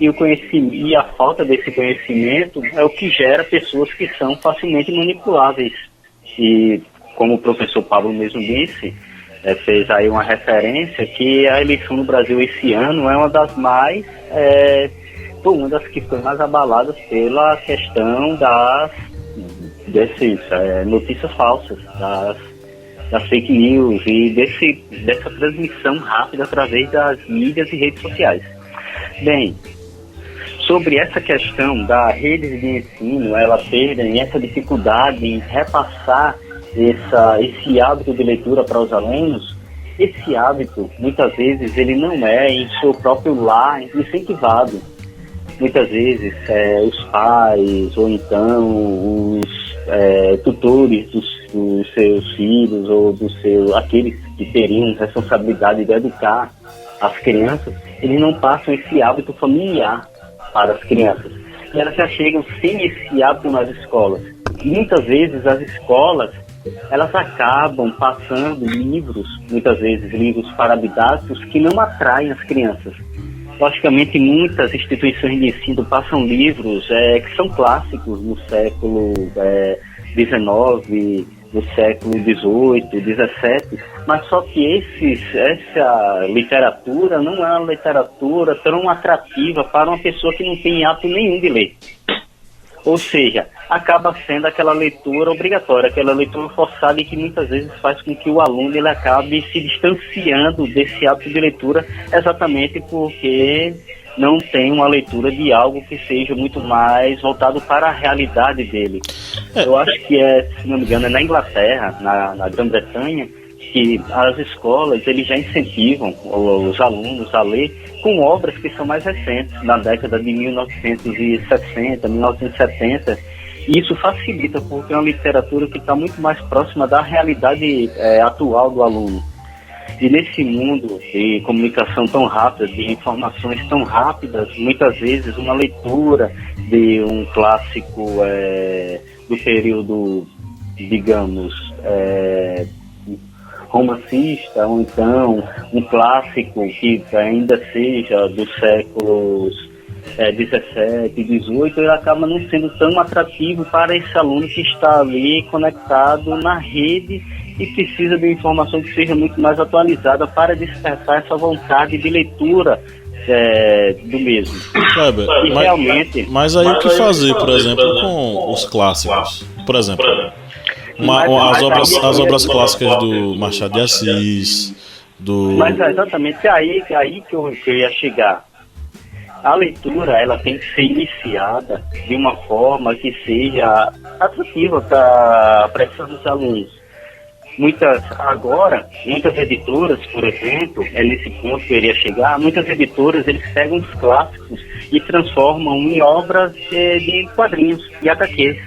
E o conhecimento, e a falta desse conhecimento é o que gera pessoas que são facilmente manipuláveis. E como o professor Pablo mesmo disse, fez aí uma referência que a eleição no Brasil esse ano é uma das que foi mais abaladas pela questão dessas notícias falsas, das fake news e dessa transmissão rápida através das mídias e redes sociais. Bem, sobre essa questão da rede de ensino, ela terem essa dificuldade em repassar esse hábito de leitura para os alunos, esse hábito, muitas vezes, ele não é em seu próprio lar incentivado. Muitas vezes, os pais, ou então os tutores dos seus filhos, ou aqueles que teriam responsabilidade de educar as crianças, eles não passam esse hábito familiar para as crianças. E elas já chegam sem esse hábito nas escolas. E muitas vezes as escolas, elas acabam passando livros, muitas vezes livros para didáticos, que não atraem as crianças. Logicamente, muitas instituições de ensino passam livros que são clássicos no século XIX, no século XVIII, XVII, mas só que essa literatura não é uma literatura tão atrativa para uma pessoa que não tem hábito nenhum de ler. Ou seja, acaba sendo aquela leitura obrigatória, aquela leitura forçada e que muitas vezes faz com que o aluno ele acabe se distanciando desse hábito de leitura exatamente porque não tem uma leitura de algo que seja muito mais voltado para a realidade dele. Eu acho que se não me engano, é na Inglaterra, na Grã-Bretanha, que as escolas eles já incentivam os alunos a ler com obras que são mais recentes, na década de 1960, 1970, e isso facilita, porque é uma literatura que está muito mais próxima da realidade atual do aluno. E nesse mundo de comunicação tão rápida, de informações tão rápidas, muitas vezes uma leitura de um clássico do período, digamos, romancista, ou então um clássico que ainda seja dos séculos 17, 18, ele acaba não sendo tão atrativo para esse aluno que está ali conectado na rede e precisa de uma informação que seja muito mais atualizada para despertar essa vontade de leitura do mesmo. Mas aí o que fazer, por exemplo, com os clássicos? Por exemplo, as obras clássicas do Machado de Assis, Mas é exatamente aí que eu ia chegar. A leitura, ela tem que ser iniciada de uma forma que seja atrativa para esses alunos. Muitas editoras, por exemplo, é nesse ponto que eu iria chegar, muitas editoras, eles pegam os clássicos e transformam em obras de quadrinhos e HQs.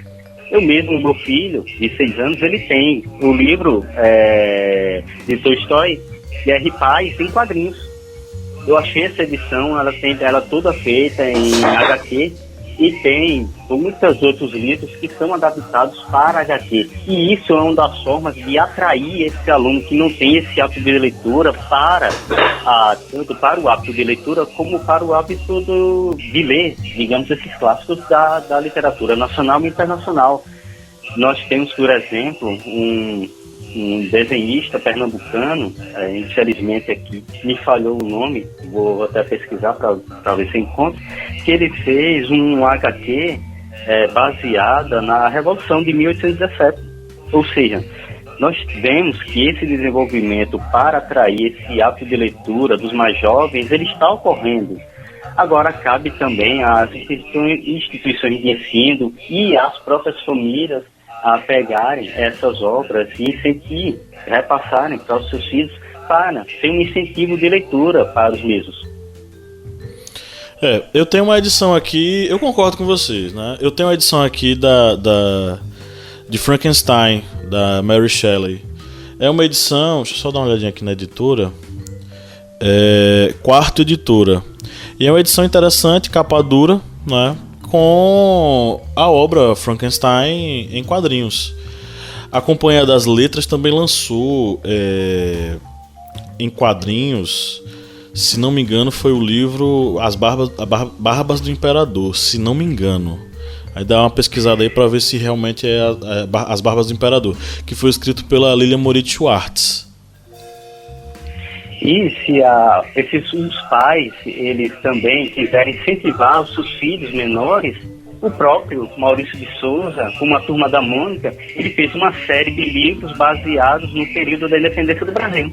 Eu mesmo, meu filho, de 6 anos, ele tem o livro de Tolstói, de R. Paz, em quadrinhos. Eu achei essa edição, ela toda feita em HQ, e tem muitos outros livros que são adaptados para HQ. E isso é uma das formas de atrair esse aluno que não tem esse hábito de leitura tanto para o hábito de leitura como para o hábito de ler, digamos, esses clássicos da literatura nacional e internacional. Nós temos, por exemplo, um desenhista pernambucano, infelizmente aqui me falhou o nome, vou até pesquisar para ver se encontro, que ele fez um HQ baseada na Revolução de 1817. Ou seja, nós vemos que esse desenvolvimento para atrair esse hábito de leitura dos mais jovens, ele está ocorrendo. Agora cabe também às instituições de ensino e às próprias famílias a pegarem essas obras e repassarem para os seus filhos para ter um incentivo de leitura para os mesmos. Eu tenho uma edição aqui, eu concordo com vocês, né? Eu tenho uma edição aqui de Frankenstein, da Mary Shelley. É uma edição, deixa eu só dar uma olhadinha aqui na editora, Quarto Editora. E é uma edição interessante, capa dura, né? Com a obra Frankenstein em quadrinhos. A Companhia das Letras também lançou em quadrinhos, se não me engano, foi o livro As Barbas do Imperador, se não me engano. Aí dá uma pesquisada aí para ver se realmente é As Barbas do Imperador, que foi escrito pela Lilian Moritz Schwartz. E se os pais, eles também quiserem incentivar os seus filhos menores, o próprio Maurício de Souza, como a Turma da Mônica, ele fez uma série de livros baseados no período da independência do Brasil.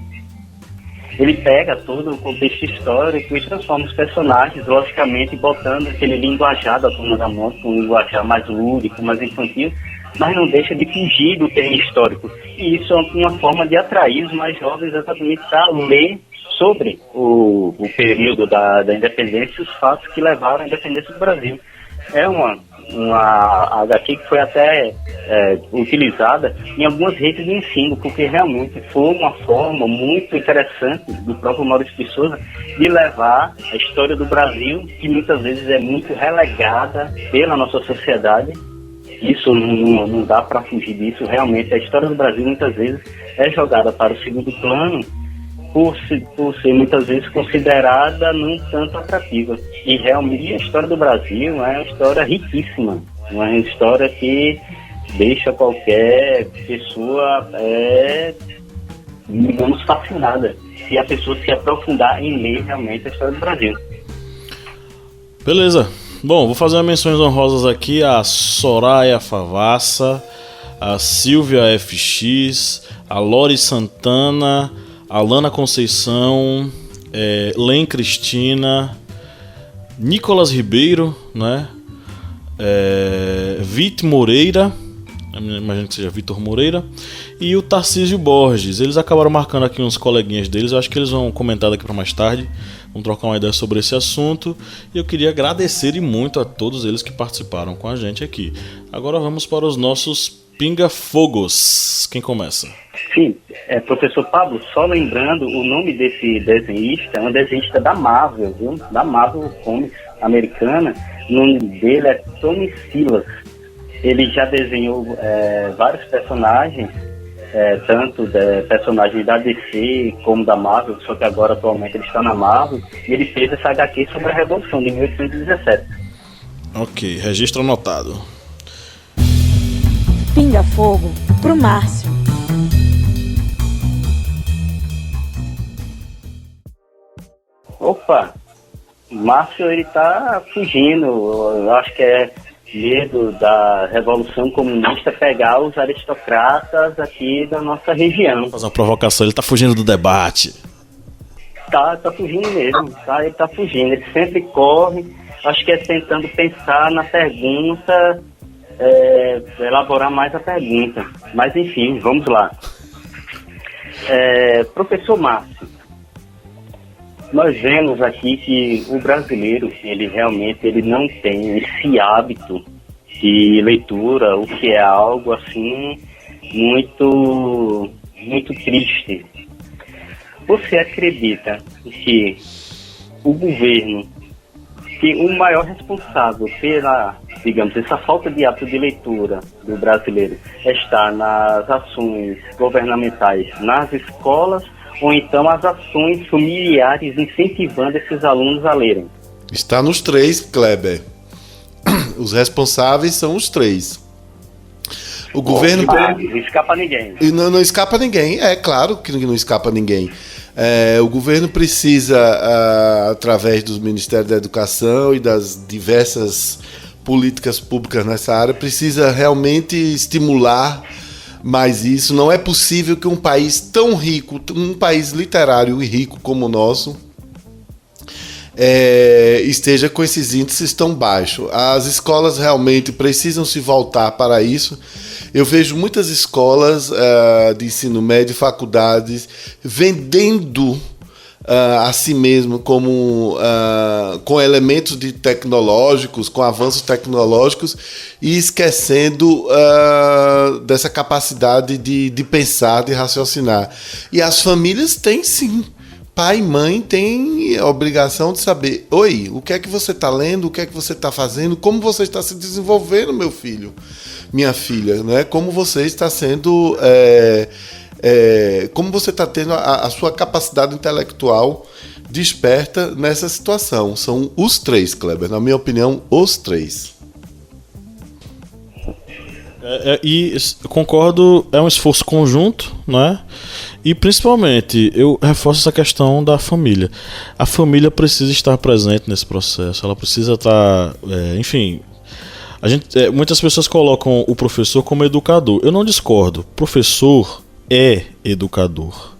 Ele pega todo o contexto histórico e transforma os personagens, logicamente botando aquele linguajar da Turma da Mônica, um linguajar mais lúdico, mais infantil, mas não deixa de fugir do termo histórico. E isso é uma forma de atrair os mais jovens exatamente para ler sobre o período da independência e os fatos que levaram à independência do Brasil. É uma HQ que foi até utilizada em algumas redes de ensino, porque realmente foi uma forma muito interessante do próprio Maurício de Souza de levar a história do Brasil, que muitas vezes é muito relegada pela nossa sociedade. Isso não dá para fugir disso. Realmente a história do Brasil muitas vezes é jogada para o segundo plano por ser muitas vezes considerada não tanto atrativa. E realmente a história do Brasil é uma história riquíssima, uma história que deixa qualquer pessoa, digamos, fascinada, se a pessoa se aprofundar em ler realmente a história do Brasil. Beleza. Bom, vou fazer menções honrosas aqui a Soraya Favassa, a Silvia FX, a Lori Santana, a Lana Conceição, Len Cristina, Nicolas Ribeiro, né? Vitor Moreira, imagino que seja Vitor Moreira, e o Tarcísio Borges. Eles acabaram marcando aqui uns coleguinhas deles, eu acho que eles vão comentar daqui para mais tarde, vamos trocar uma ideia sobre esse assunto, e eu queria agradecer e muito a todos eles que participaram com a gente aqui. Agora vamos para os nossos pinga-fogos. Quem começa? Sim, professor Pablo, só lembrando, o nome desse desenhista é um desenhista da Marvel, viu? Da Marvel Comics americana. O nome dele é Tony Silas. Ele já desenhou vários personagens, tanto personagens da DC como da Marvel, só que agora atualmente ele está na Marvel, e ele fez essa HQ sobre a Revolução de 1817. Ok, registro anotado. Pinga fogo pro Márcio. Opa, Márcio, ele tá fugindo, eu acho que é medo da Revolução Comunista pegar os aristocratas aqui da nossa região. Vou fazer uma provocação, ele tá fugindo do debate. Tá fugindo mesmo, tá? Ele tá fugindo, ele sempre corre, acho que é tentando pensar na pergunta, elaborar mais a pergunta. Mas enfim, vamos lá. Professor Márcio, nós vemos aqui que o brasileiro, ele realmente não tem esse hábito de leitura, o que é algo assim muito, muito triste. Você acredita que o governo, que o maior responsável pela, digamos, essa falta de hábito de leitura do brasileiro está nas ações governamentais, nas escolas, ou então as ações familiares incentivando esses alunos a lerem? Está nos três, Kleber. Os responsáveis são os três. O governo... Não escapa ninguém. Não escapa ninguém, é claro que não escapa ninguém. O governo precisa, através do Ministério da Educação e das diversas políticas públicas nessa área, precisa realmente estimular mais isso. Não é possível que um país tão rico, um país literário e rico como o nosso, esteja com esses índices tão baixos. As escolas realmente precisam se voltar para isso. Eu vejo muitas escolas de ensino médio, faculdades, vendendo a si mesmo como com elementos tecnológicos, com avanços tecnológicos, e esquecendo dessa capacidade de pensar, de raciocinar. E as famílias têm sim. Pai e mãe têm a obrigação de saber: oi, o que é que você está lendo, o que é que você está fazendo, como você está se desenvolvendo, meu filho, minha filha, né? Como você está sendo, como você está tendo a sua capacidade intelectual desperta nessa situação. São os três, Kleber, na minha opinião, os três. E eu concordo, é um esforço conjunto, né? E principalmente eu reforço essa questão da família. A família precisa estar presente nesse processo, ela precisa estar, enfim. Muitas pessoas colocam o professor como educador. Eu não discordo, professor é educador.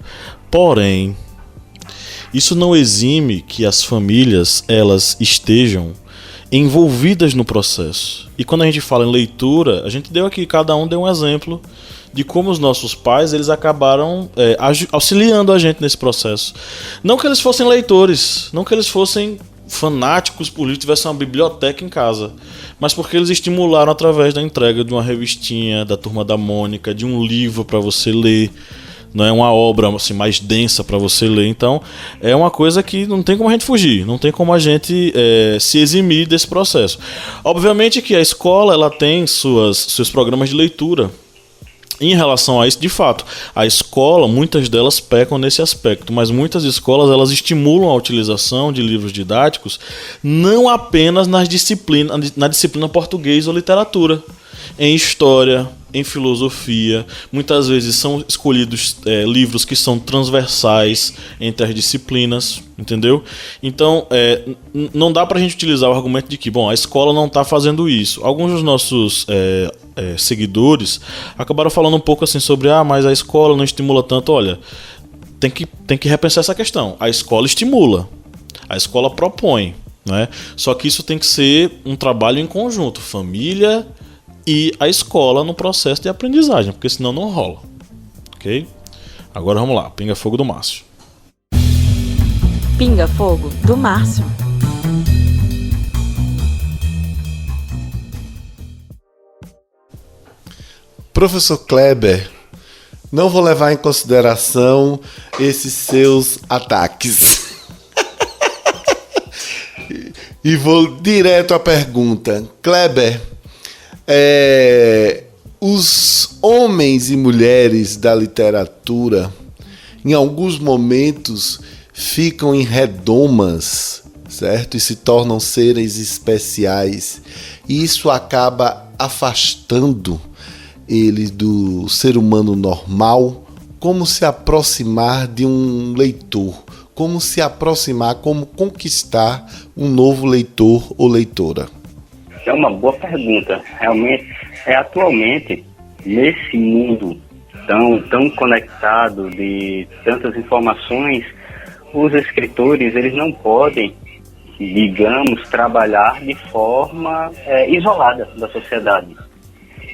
Porém, isso não exime que as famílias elas estejam envolvidas no processo. E quando a gente fala em leitura, a gente deu aqui, cada um deu um exemplo de como os nossos pais eles acabaram auxiliando a gente nesse processo. Não que eles fossem leitores, não que eles fossem fanáticos por livro, tivessem uma biblioteca em casa, mas porque eles estimularam através da entrega de uma revistinha da Turma da Mônica, de um livro para você ler, não é uma obra assim, mais densa para você ler. Então é uma coisa que não tem como a gente fugir, não tem como a gente se eximir desse processo. Obviamente que a escola ela tem seus programas de leitura, Em relação a isso, de fato, a escola, muitas delas pecam nesse aspecto, mas muitas escolas elas estimulam a utilização de livros didáticos não apenas na disciplina português ou literatura, em história, em filosofia. Muitas vezes são escolhidos livros que são transversais entre as disciplinas, entendeu? Então, não dá pra gente utilizar o argumento de que, bom, a escola não tá fazendo isso. Alguns dos nossos seguidores acabaram falando um pouco assim sobre, mas a escola não estimula tanto. Olha, tem que repensar essa questão. A escola estimula, a escola propõe, né? Só que isso tem que ser um trabalho em conjunto, família e a escola no processo de aprendizagem, porque senão não rola, ok? Agora vamos lá, Pinga Fogo do Márcio. Pinga Fogo do Márcio. Professor Kleber, não vou levar em consideração esses seus ataques. E vou direto à pergunta. Kleber, os homens e mulheres da literatura, em alguns momentos, ficam em redomas, certo? E se tornam seres especiais. E isso acaba afastando ele do ser humano normal. Como se aproximar de um leitor? Como se aproximar, como conquistar um novo leitor ou leitora? É uma boa pergunta. Realmente, atualmente, nesse mundo tão conectado de tantas informações, os escritores eles não podem, digamos, trabalhar de forma isolada da sociedade.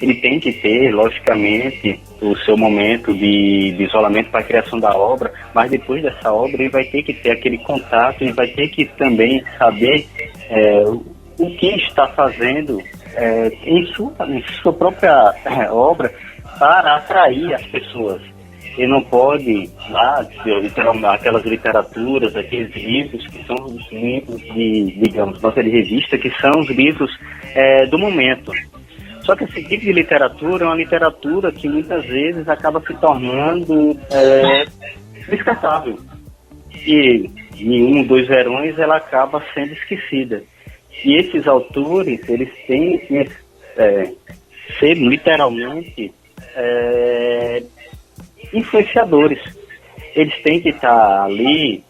Ele tem que ter, logicamente, o seu momento de isolamento para a criação da obra, mas depois dessa obra ele vai ter que ter aquele contato, ele vai ter que também saber o que está fazendo em sua própria obra para atrair as pessoas. Ele não pode aquelas literaturas, aqueles livros que são os livros de, digamos, nota de revista, que são os livros do momento. Só que esse tipo de literatura é uma literatura que muitas vezes acaba se tornando descartável. E em 2 verões ela acaba sendo esquecida. E esses autores, eles têm que ser literalmente influenciadores. Eles têm que estar ali,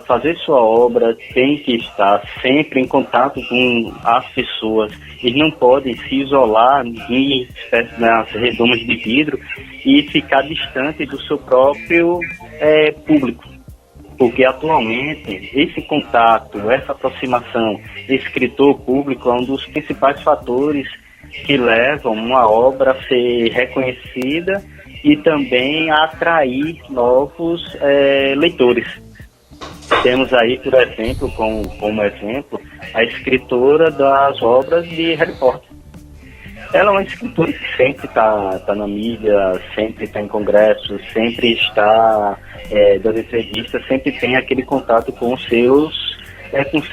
fazer sua obra, têm que estar sempre em contato com as pessoas. Eles não podem se isolar nas redomas de vidro e ficar distante do seu próprio público. Porque atualmente esse contato, essa aproximação escritor-público é um dos principais fatores que levam uma obra a ser reconhecida e também a atrair novos leitores. Temos aí, por exemplo, como exemplo, a escritora das obras de Harry Potter. Ela é uma escritora que sempre está na mídia, sempre está em congressos, sempre está dando entrevistas, sempre tem aquele contato com o seu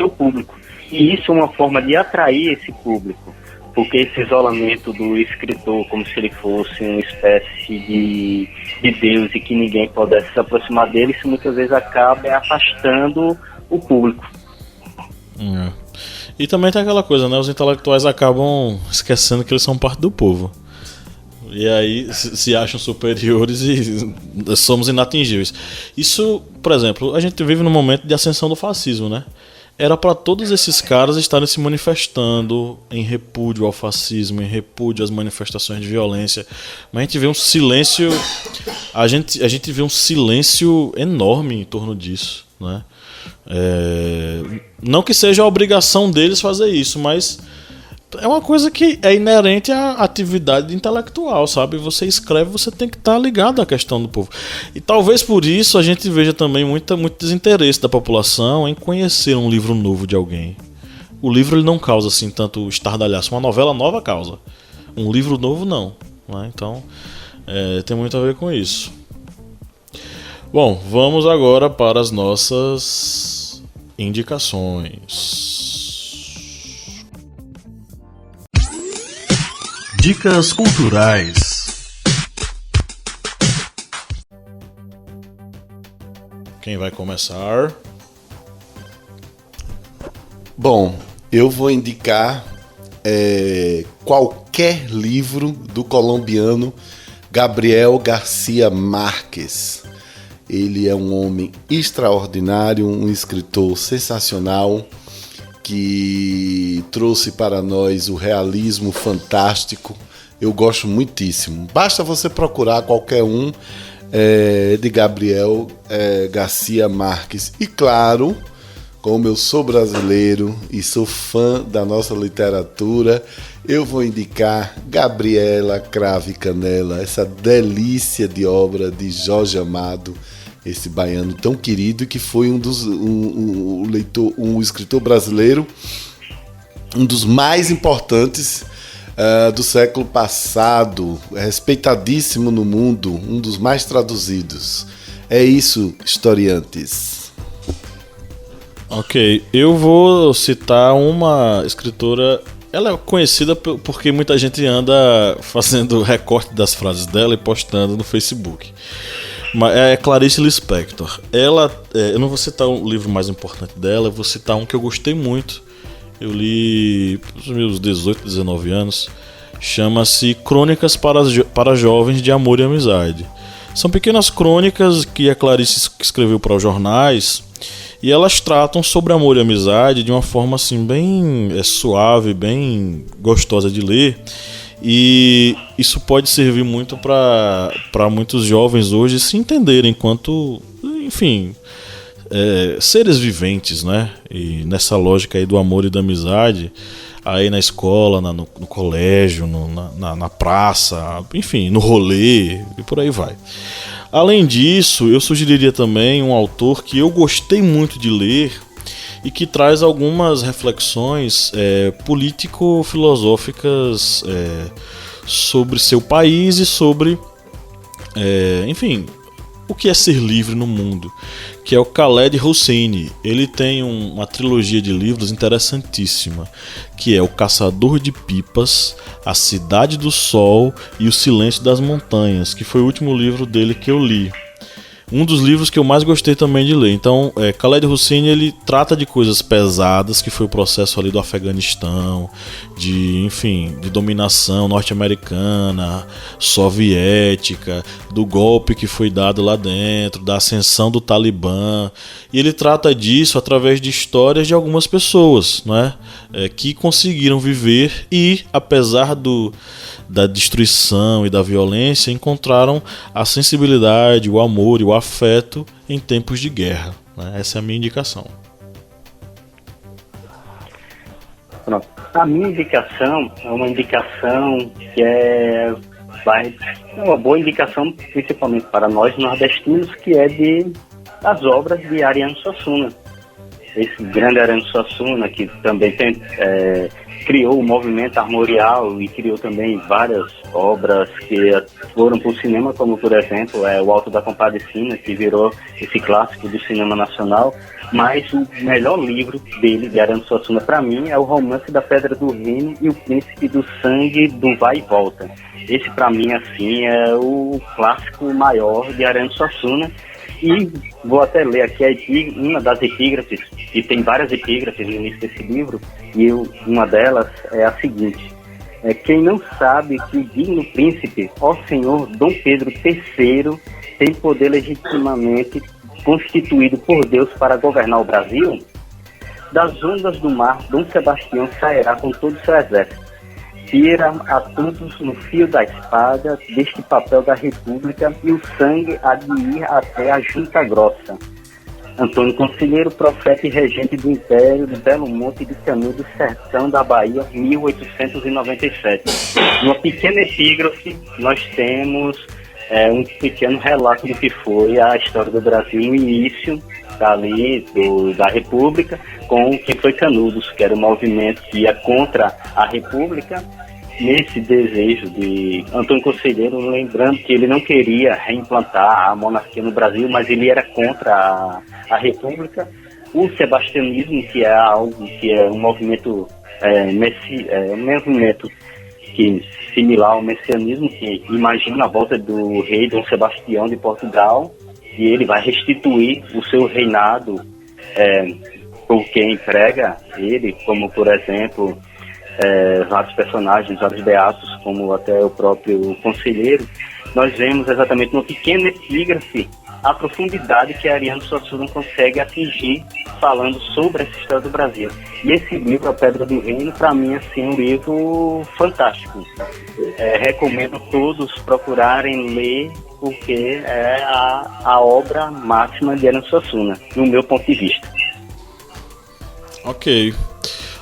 público. E isso é uma forma de atrair esse público, porque esse isolamento do escritor, como se ele fosse uma espécie de Deus e que ninguém pudesse se aproximar dele, isso muitas vezes acaba afastando o público. E também tem aquela coisa, né? Os intelectuais acabam esquecendo que eles são parte do povo. E aí se acham superiores e somos inatingíveis. Isso, por exemplo, a gente vive num momento de ascensão do fascismo, né? Era para todos esses caras estarem se manifestando em repúdio ao fascismo, em repúdio às manifestações de violência. Mas a gente vê um silêncio, a gente vê um silêncio enorme em torno disso, né? Não que seja a obrigação deles fazer isso, mas é uma coisa que é inerente à atividade intelectual, sabe? Você escreve, você tem que estar ligado à questão do povo. E talvez por isso a gente veja também muito desinteresse da população em conhecer um livro novo de alguém. O livro ele não causa assim tanto estardalhaço. Uma novela nova causa. Um livro novo não, né? Então tem muito a ver com isso. Bom, vamos agora para as nossas indicações. Dicas culturais. Quem vai começar? Bom, eu vou indicar qualquer livro do colombiano Gabriel Garcia Márquez. Ele é um homem extraordinário, um escritor sensacional que trouxe para nós o realismo fantástico. Eu gosto muitíssimo. Basta você procurar qualquer um de Gabriel Garcia Márquez. E claro, como eu sou brasileiro e sou fã da nossa literatura, eu vou indicar Gabriela Cravo e Canela, essa delícia de obra de Jorge Amado, esse baiano tão querido, que foi um escritor brasileiro, um dos mais importantes do século passado, respeitadíssimo no mundo, um dos mais traduzidos. É isso, historiantes. Ok, eu vou citar uma escritora. Ela é conhecida porque muita gente anda fazendo recorte das frases dela e postando no Facebook. É Clarice Lispector. Eu não vou citar o livro mais importante dela, eu vou citar um que eu gostei muito. Eu li nos meus 18, 19 anos. Chama-se Crônicas para Jovens de Amor e Amizade. São pequenas crônicas que a Clarice escreveu para os jornais, e elas tratam sobre amor e amizade de uma forma assim bem suave, bem gostosa de ler. E isso pode servir muito para muitos jovens hoje se entenderem enquanto, enfim, seres viventes, né? E nessa lógica aí do amor e da amizade, aí na escola, no colégio, na praça, enfim, no rolê e por aí vai. Além disso, eu sugeriria também um autor que eu gostei muito de ler e que traz algumas reflexões político-filosóficas sobre seu país e sobre, enfim, o que é ser livre no mundo, que é o Khaled Hosseini. Ele tem uma trilogia de livros interessantíssima, que é O Caçador de Pipas, A Cidade do Sol e O Silêncio das Montanhas, que foi o último livro dele que eu li. Um dos livros que eu mais gostei também de ler. Então, Khaled Hosseini, ele trata de coisas pesadas, que foi o processo ali do Afeganistão, de dominação norte-americana, soviética, do golpe que foi dado lá dentro, da ascensão do Talibã. E ele trata disso através de histórias de algumas pessoas, né, que conseguiram viver e, apesar da destruição e da violência, encontraram a sensibilidade, o amor e o afeto em tempos de guerra, né? Essa é a minha indicação. Pronto. A minha indicação é uma indicação que é uma boa indicação, principalmente para nós nordestinos, que é das obras de Ariano Suassuna. Esse grande Ariano Suassuna, que também criou o movimento armorial e criou também várias obras que foram para o cinema, como por exemplo O Alto da Compadecida, que virou esse clássico do cinema nacional. Mas o melhor livro dele, de Ariano Suassuna, para mim, é o Romance da Pedra do Reino e o Príncipe do Sangue do Vai e Volta. Esse, para mim, assim, é o clássico maior de Ariano Suassuna. E vou até ler aqui uma das epígrafes, e tem várias epígrafes no início desse livro, e uma delas é a seguinte: quem não sabe que o digno príncipe, ó Senhor Dom Pedro III, tem poder legitimamente constituído por Deus para governar o Brasil? Das ondas do mar, Dom Sebastião sairá com todo o seu exército. Tira a todos no fio da espada deste papel da República, e o sangue há de ir até a Junta Grossa. Antônio Conselheiro, profeta e regente do Império do Belo Monte de Canu do Sertão da Bahia, 1897. Numa pequena epígrafe, nós temos um pequeno relato do que foi a história do Brasil no início da República, com o que foi Canudos, que era um movimento que ia contra a República. Nesse desejo de Antônio Conselheiro, lembrando que ele não queria reimplantar a monarquia no Brasil, mas ele era contra a República. O sebastianismo, que é um movimento similar ao messianismo, que imagina a volta do rei Dom Sebastião de Portugal, se ele vai restituir o seu reinado por quem prega ele, como por exemplo vários personagens, vários beatos, como até o próprio conselheiro. Nós vemos exatamente no pequeno epígrafe a profundidade que Ariano Suassuna consegue atingir falando sobre essa história do Brasil. E esse livro, A Pedra do Reino, para mim assim, é um livro fantástico. Recomendo todos procurarem ler, porque é a obra máxima de Ariano Suassuna, no meu ponto de vista. Ok.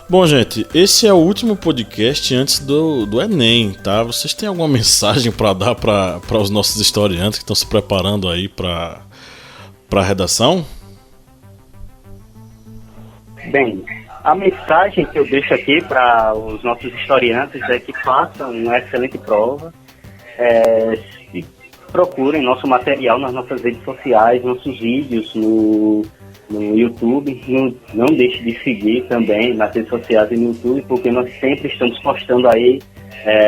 Bom, gente, esse é o último podcast antes do Enem, tá? Vocês têm alguma mensagem para dar para os nossos historiantes que estão se preparando aí para a redação? Bem, a mensagem que eu deixo aqui para os nossos historiantes é que façam uma excelente prova, e procurem nosso material nas nossas redes sociais, nossos vídeos no YouTube. Não deixe de seguir também nas redes sociais e no YouTube, porque nós sempre estamos postando aí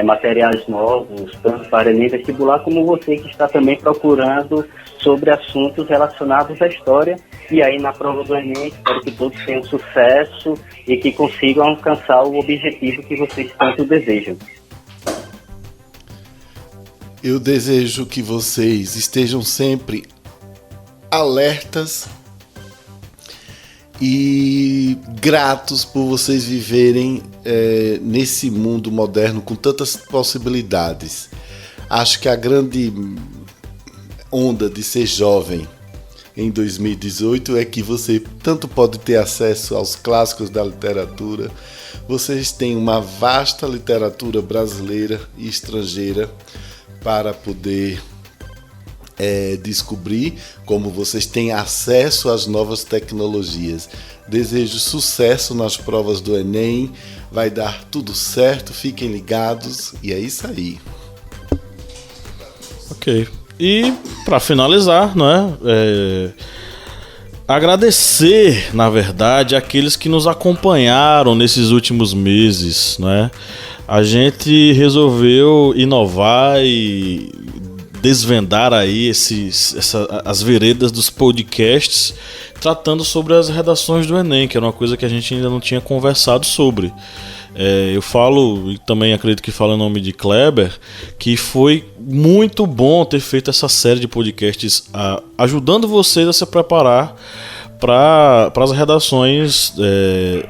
materiais novos, tanto para Enem vestibular, como você que está também procurando sobre assuntos relacionados à história. E aí na prova do Enem, espero que todos tenham sucesso e que consigam alcançar o objetivo que vocês tanto desejam. Eu desejo que vocês estejam sempre alertas e gratos por vocês viverem nesse mundo moderno com tantas possibilidades. Acho que a grande onda de ser jovem em 2018 é que você tanto pode ter acesso aos clássicos da literatura, vocês têm uma vasta literatura brasileira e estrangeira para poder descobrir, como vocês têm acesso às novas tecnologias. Desejo sucesso nas provas do Enem, vai dar tudo certo, fiquem ligados e é isso aí. Ok. E para finalizar, agradecer, na verdade, aqueles que nos acompanharam nesses últimos meses, A gente resolveu inovar e desvendar aí as veredas dos podcasts, tratando sobre as redações do Enem, que era uma coisa que a gente ainda não tinha conversado sobre. Eu falo, e também acredito que falo em nome de Kleber, que foi muito bom ter feito essa série de podcasts ajudando vocês a se preparar para as redações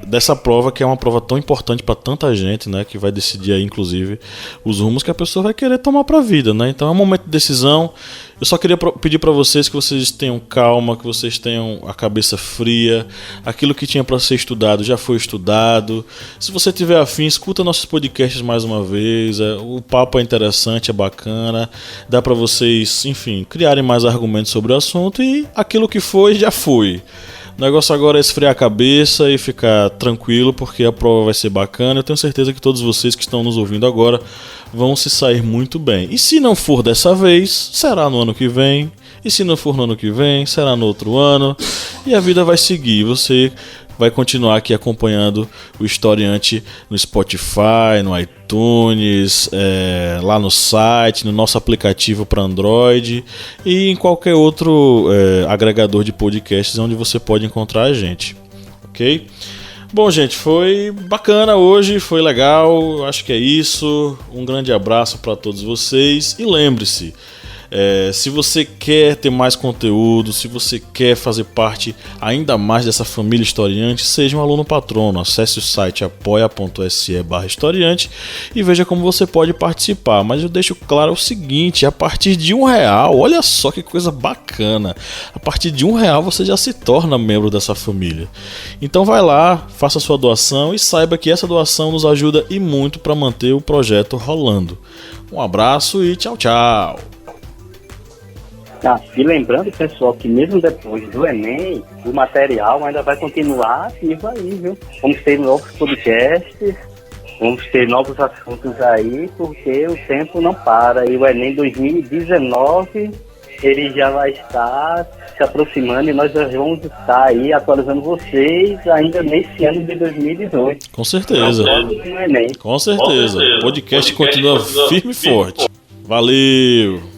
dessa prova, que é uma prova tão importante para tanta gente, que vai decidir aí, inclusive, os rumos que a pessoa vai querer tomar para a vida, Então é um momento de decisão. Eu só queria pedir para vocês que vocês tenham calma, que vocês tenham a cabeça fria. Aquilo que tinha para ser estudado já foi estudado. Se você tiver afim, escuta nossos podcasts mais uma vez. O papo é interessante, é bacana. Dá para vocês, enfim, criarem mais argumentos sobre o assunto. E aquilo que foi, já foi. O negócio agora é esfriar a cabeça e ficar tranquilo, porque a prova vai ser bacana. Eu tenho certeza que todos vocês que estão nos ouvindo agora vão se sair muito bem. E se não for dessa vez, será no ano que vem. E se não for no ano que vem, será no outro ano. E a vida vai seguir. Você vai continuar aqui acompanhando o Historiante no Spotify, no iTunes, lá no site, no nosso aplicativo para Android e em qualquer outro agregador de podcasts onde você pode encontrar a gente, ok? Bom, gente, foi bacana hoje, foi legal, acho que é isso. Um grande abraço para todos vocês e lembre-se, se você quer ter mais conteúdo, se você quer fazer parte ainda mais dessa família historiante, seja um aluno patrono. Acesse o site apoia.se/historiante e veja como você pode participar. Mas eu deixo claro o seguinte: a partir de R$1, olha só que coisa bacana, a partir de R$1 você já se torna membro dessa família. Então vai lá, faça sua doação e saiba que essa doação nos ajuda e muito para manter o projeto rolando. Um abraço e tchau, tchau! E lembrando, pessoal, que mesmo depois do Enem, o material ainda vai continuar ativo aí, viu? Vamos ter novos podcasts, vamos ter novos assuntos aí, porque o tempo não para. E o Enem 2019, ele já vai estar se aproximando e nós já vamos estar aí atualizando vocês ainda nesse ano de 2018. Com certeza. Com certeza. O podcast continua firme e forte. Valeu!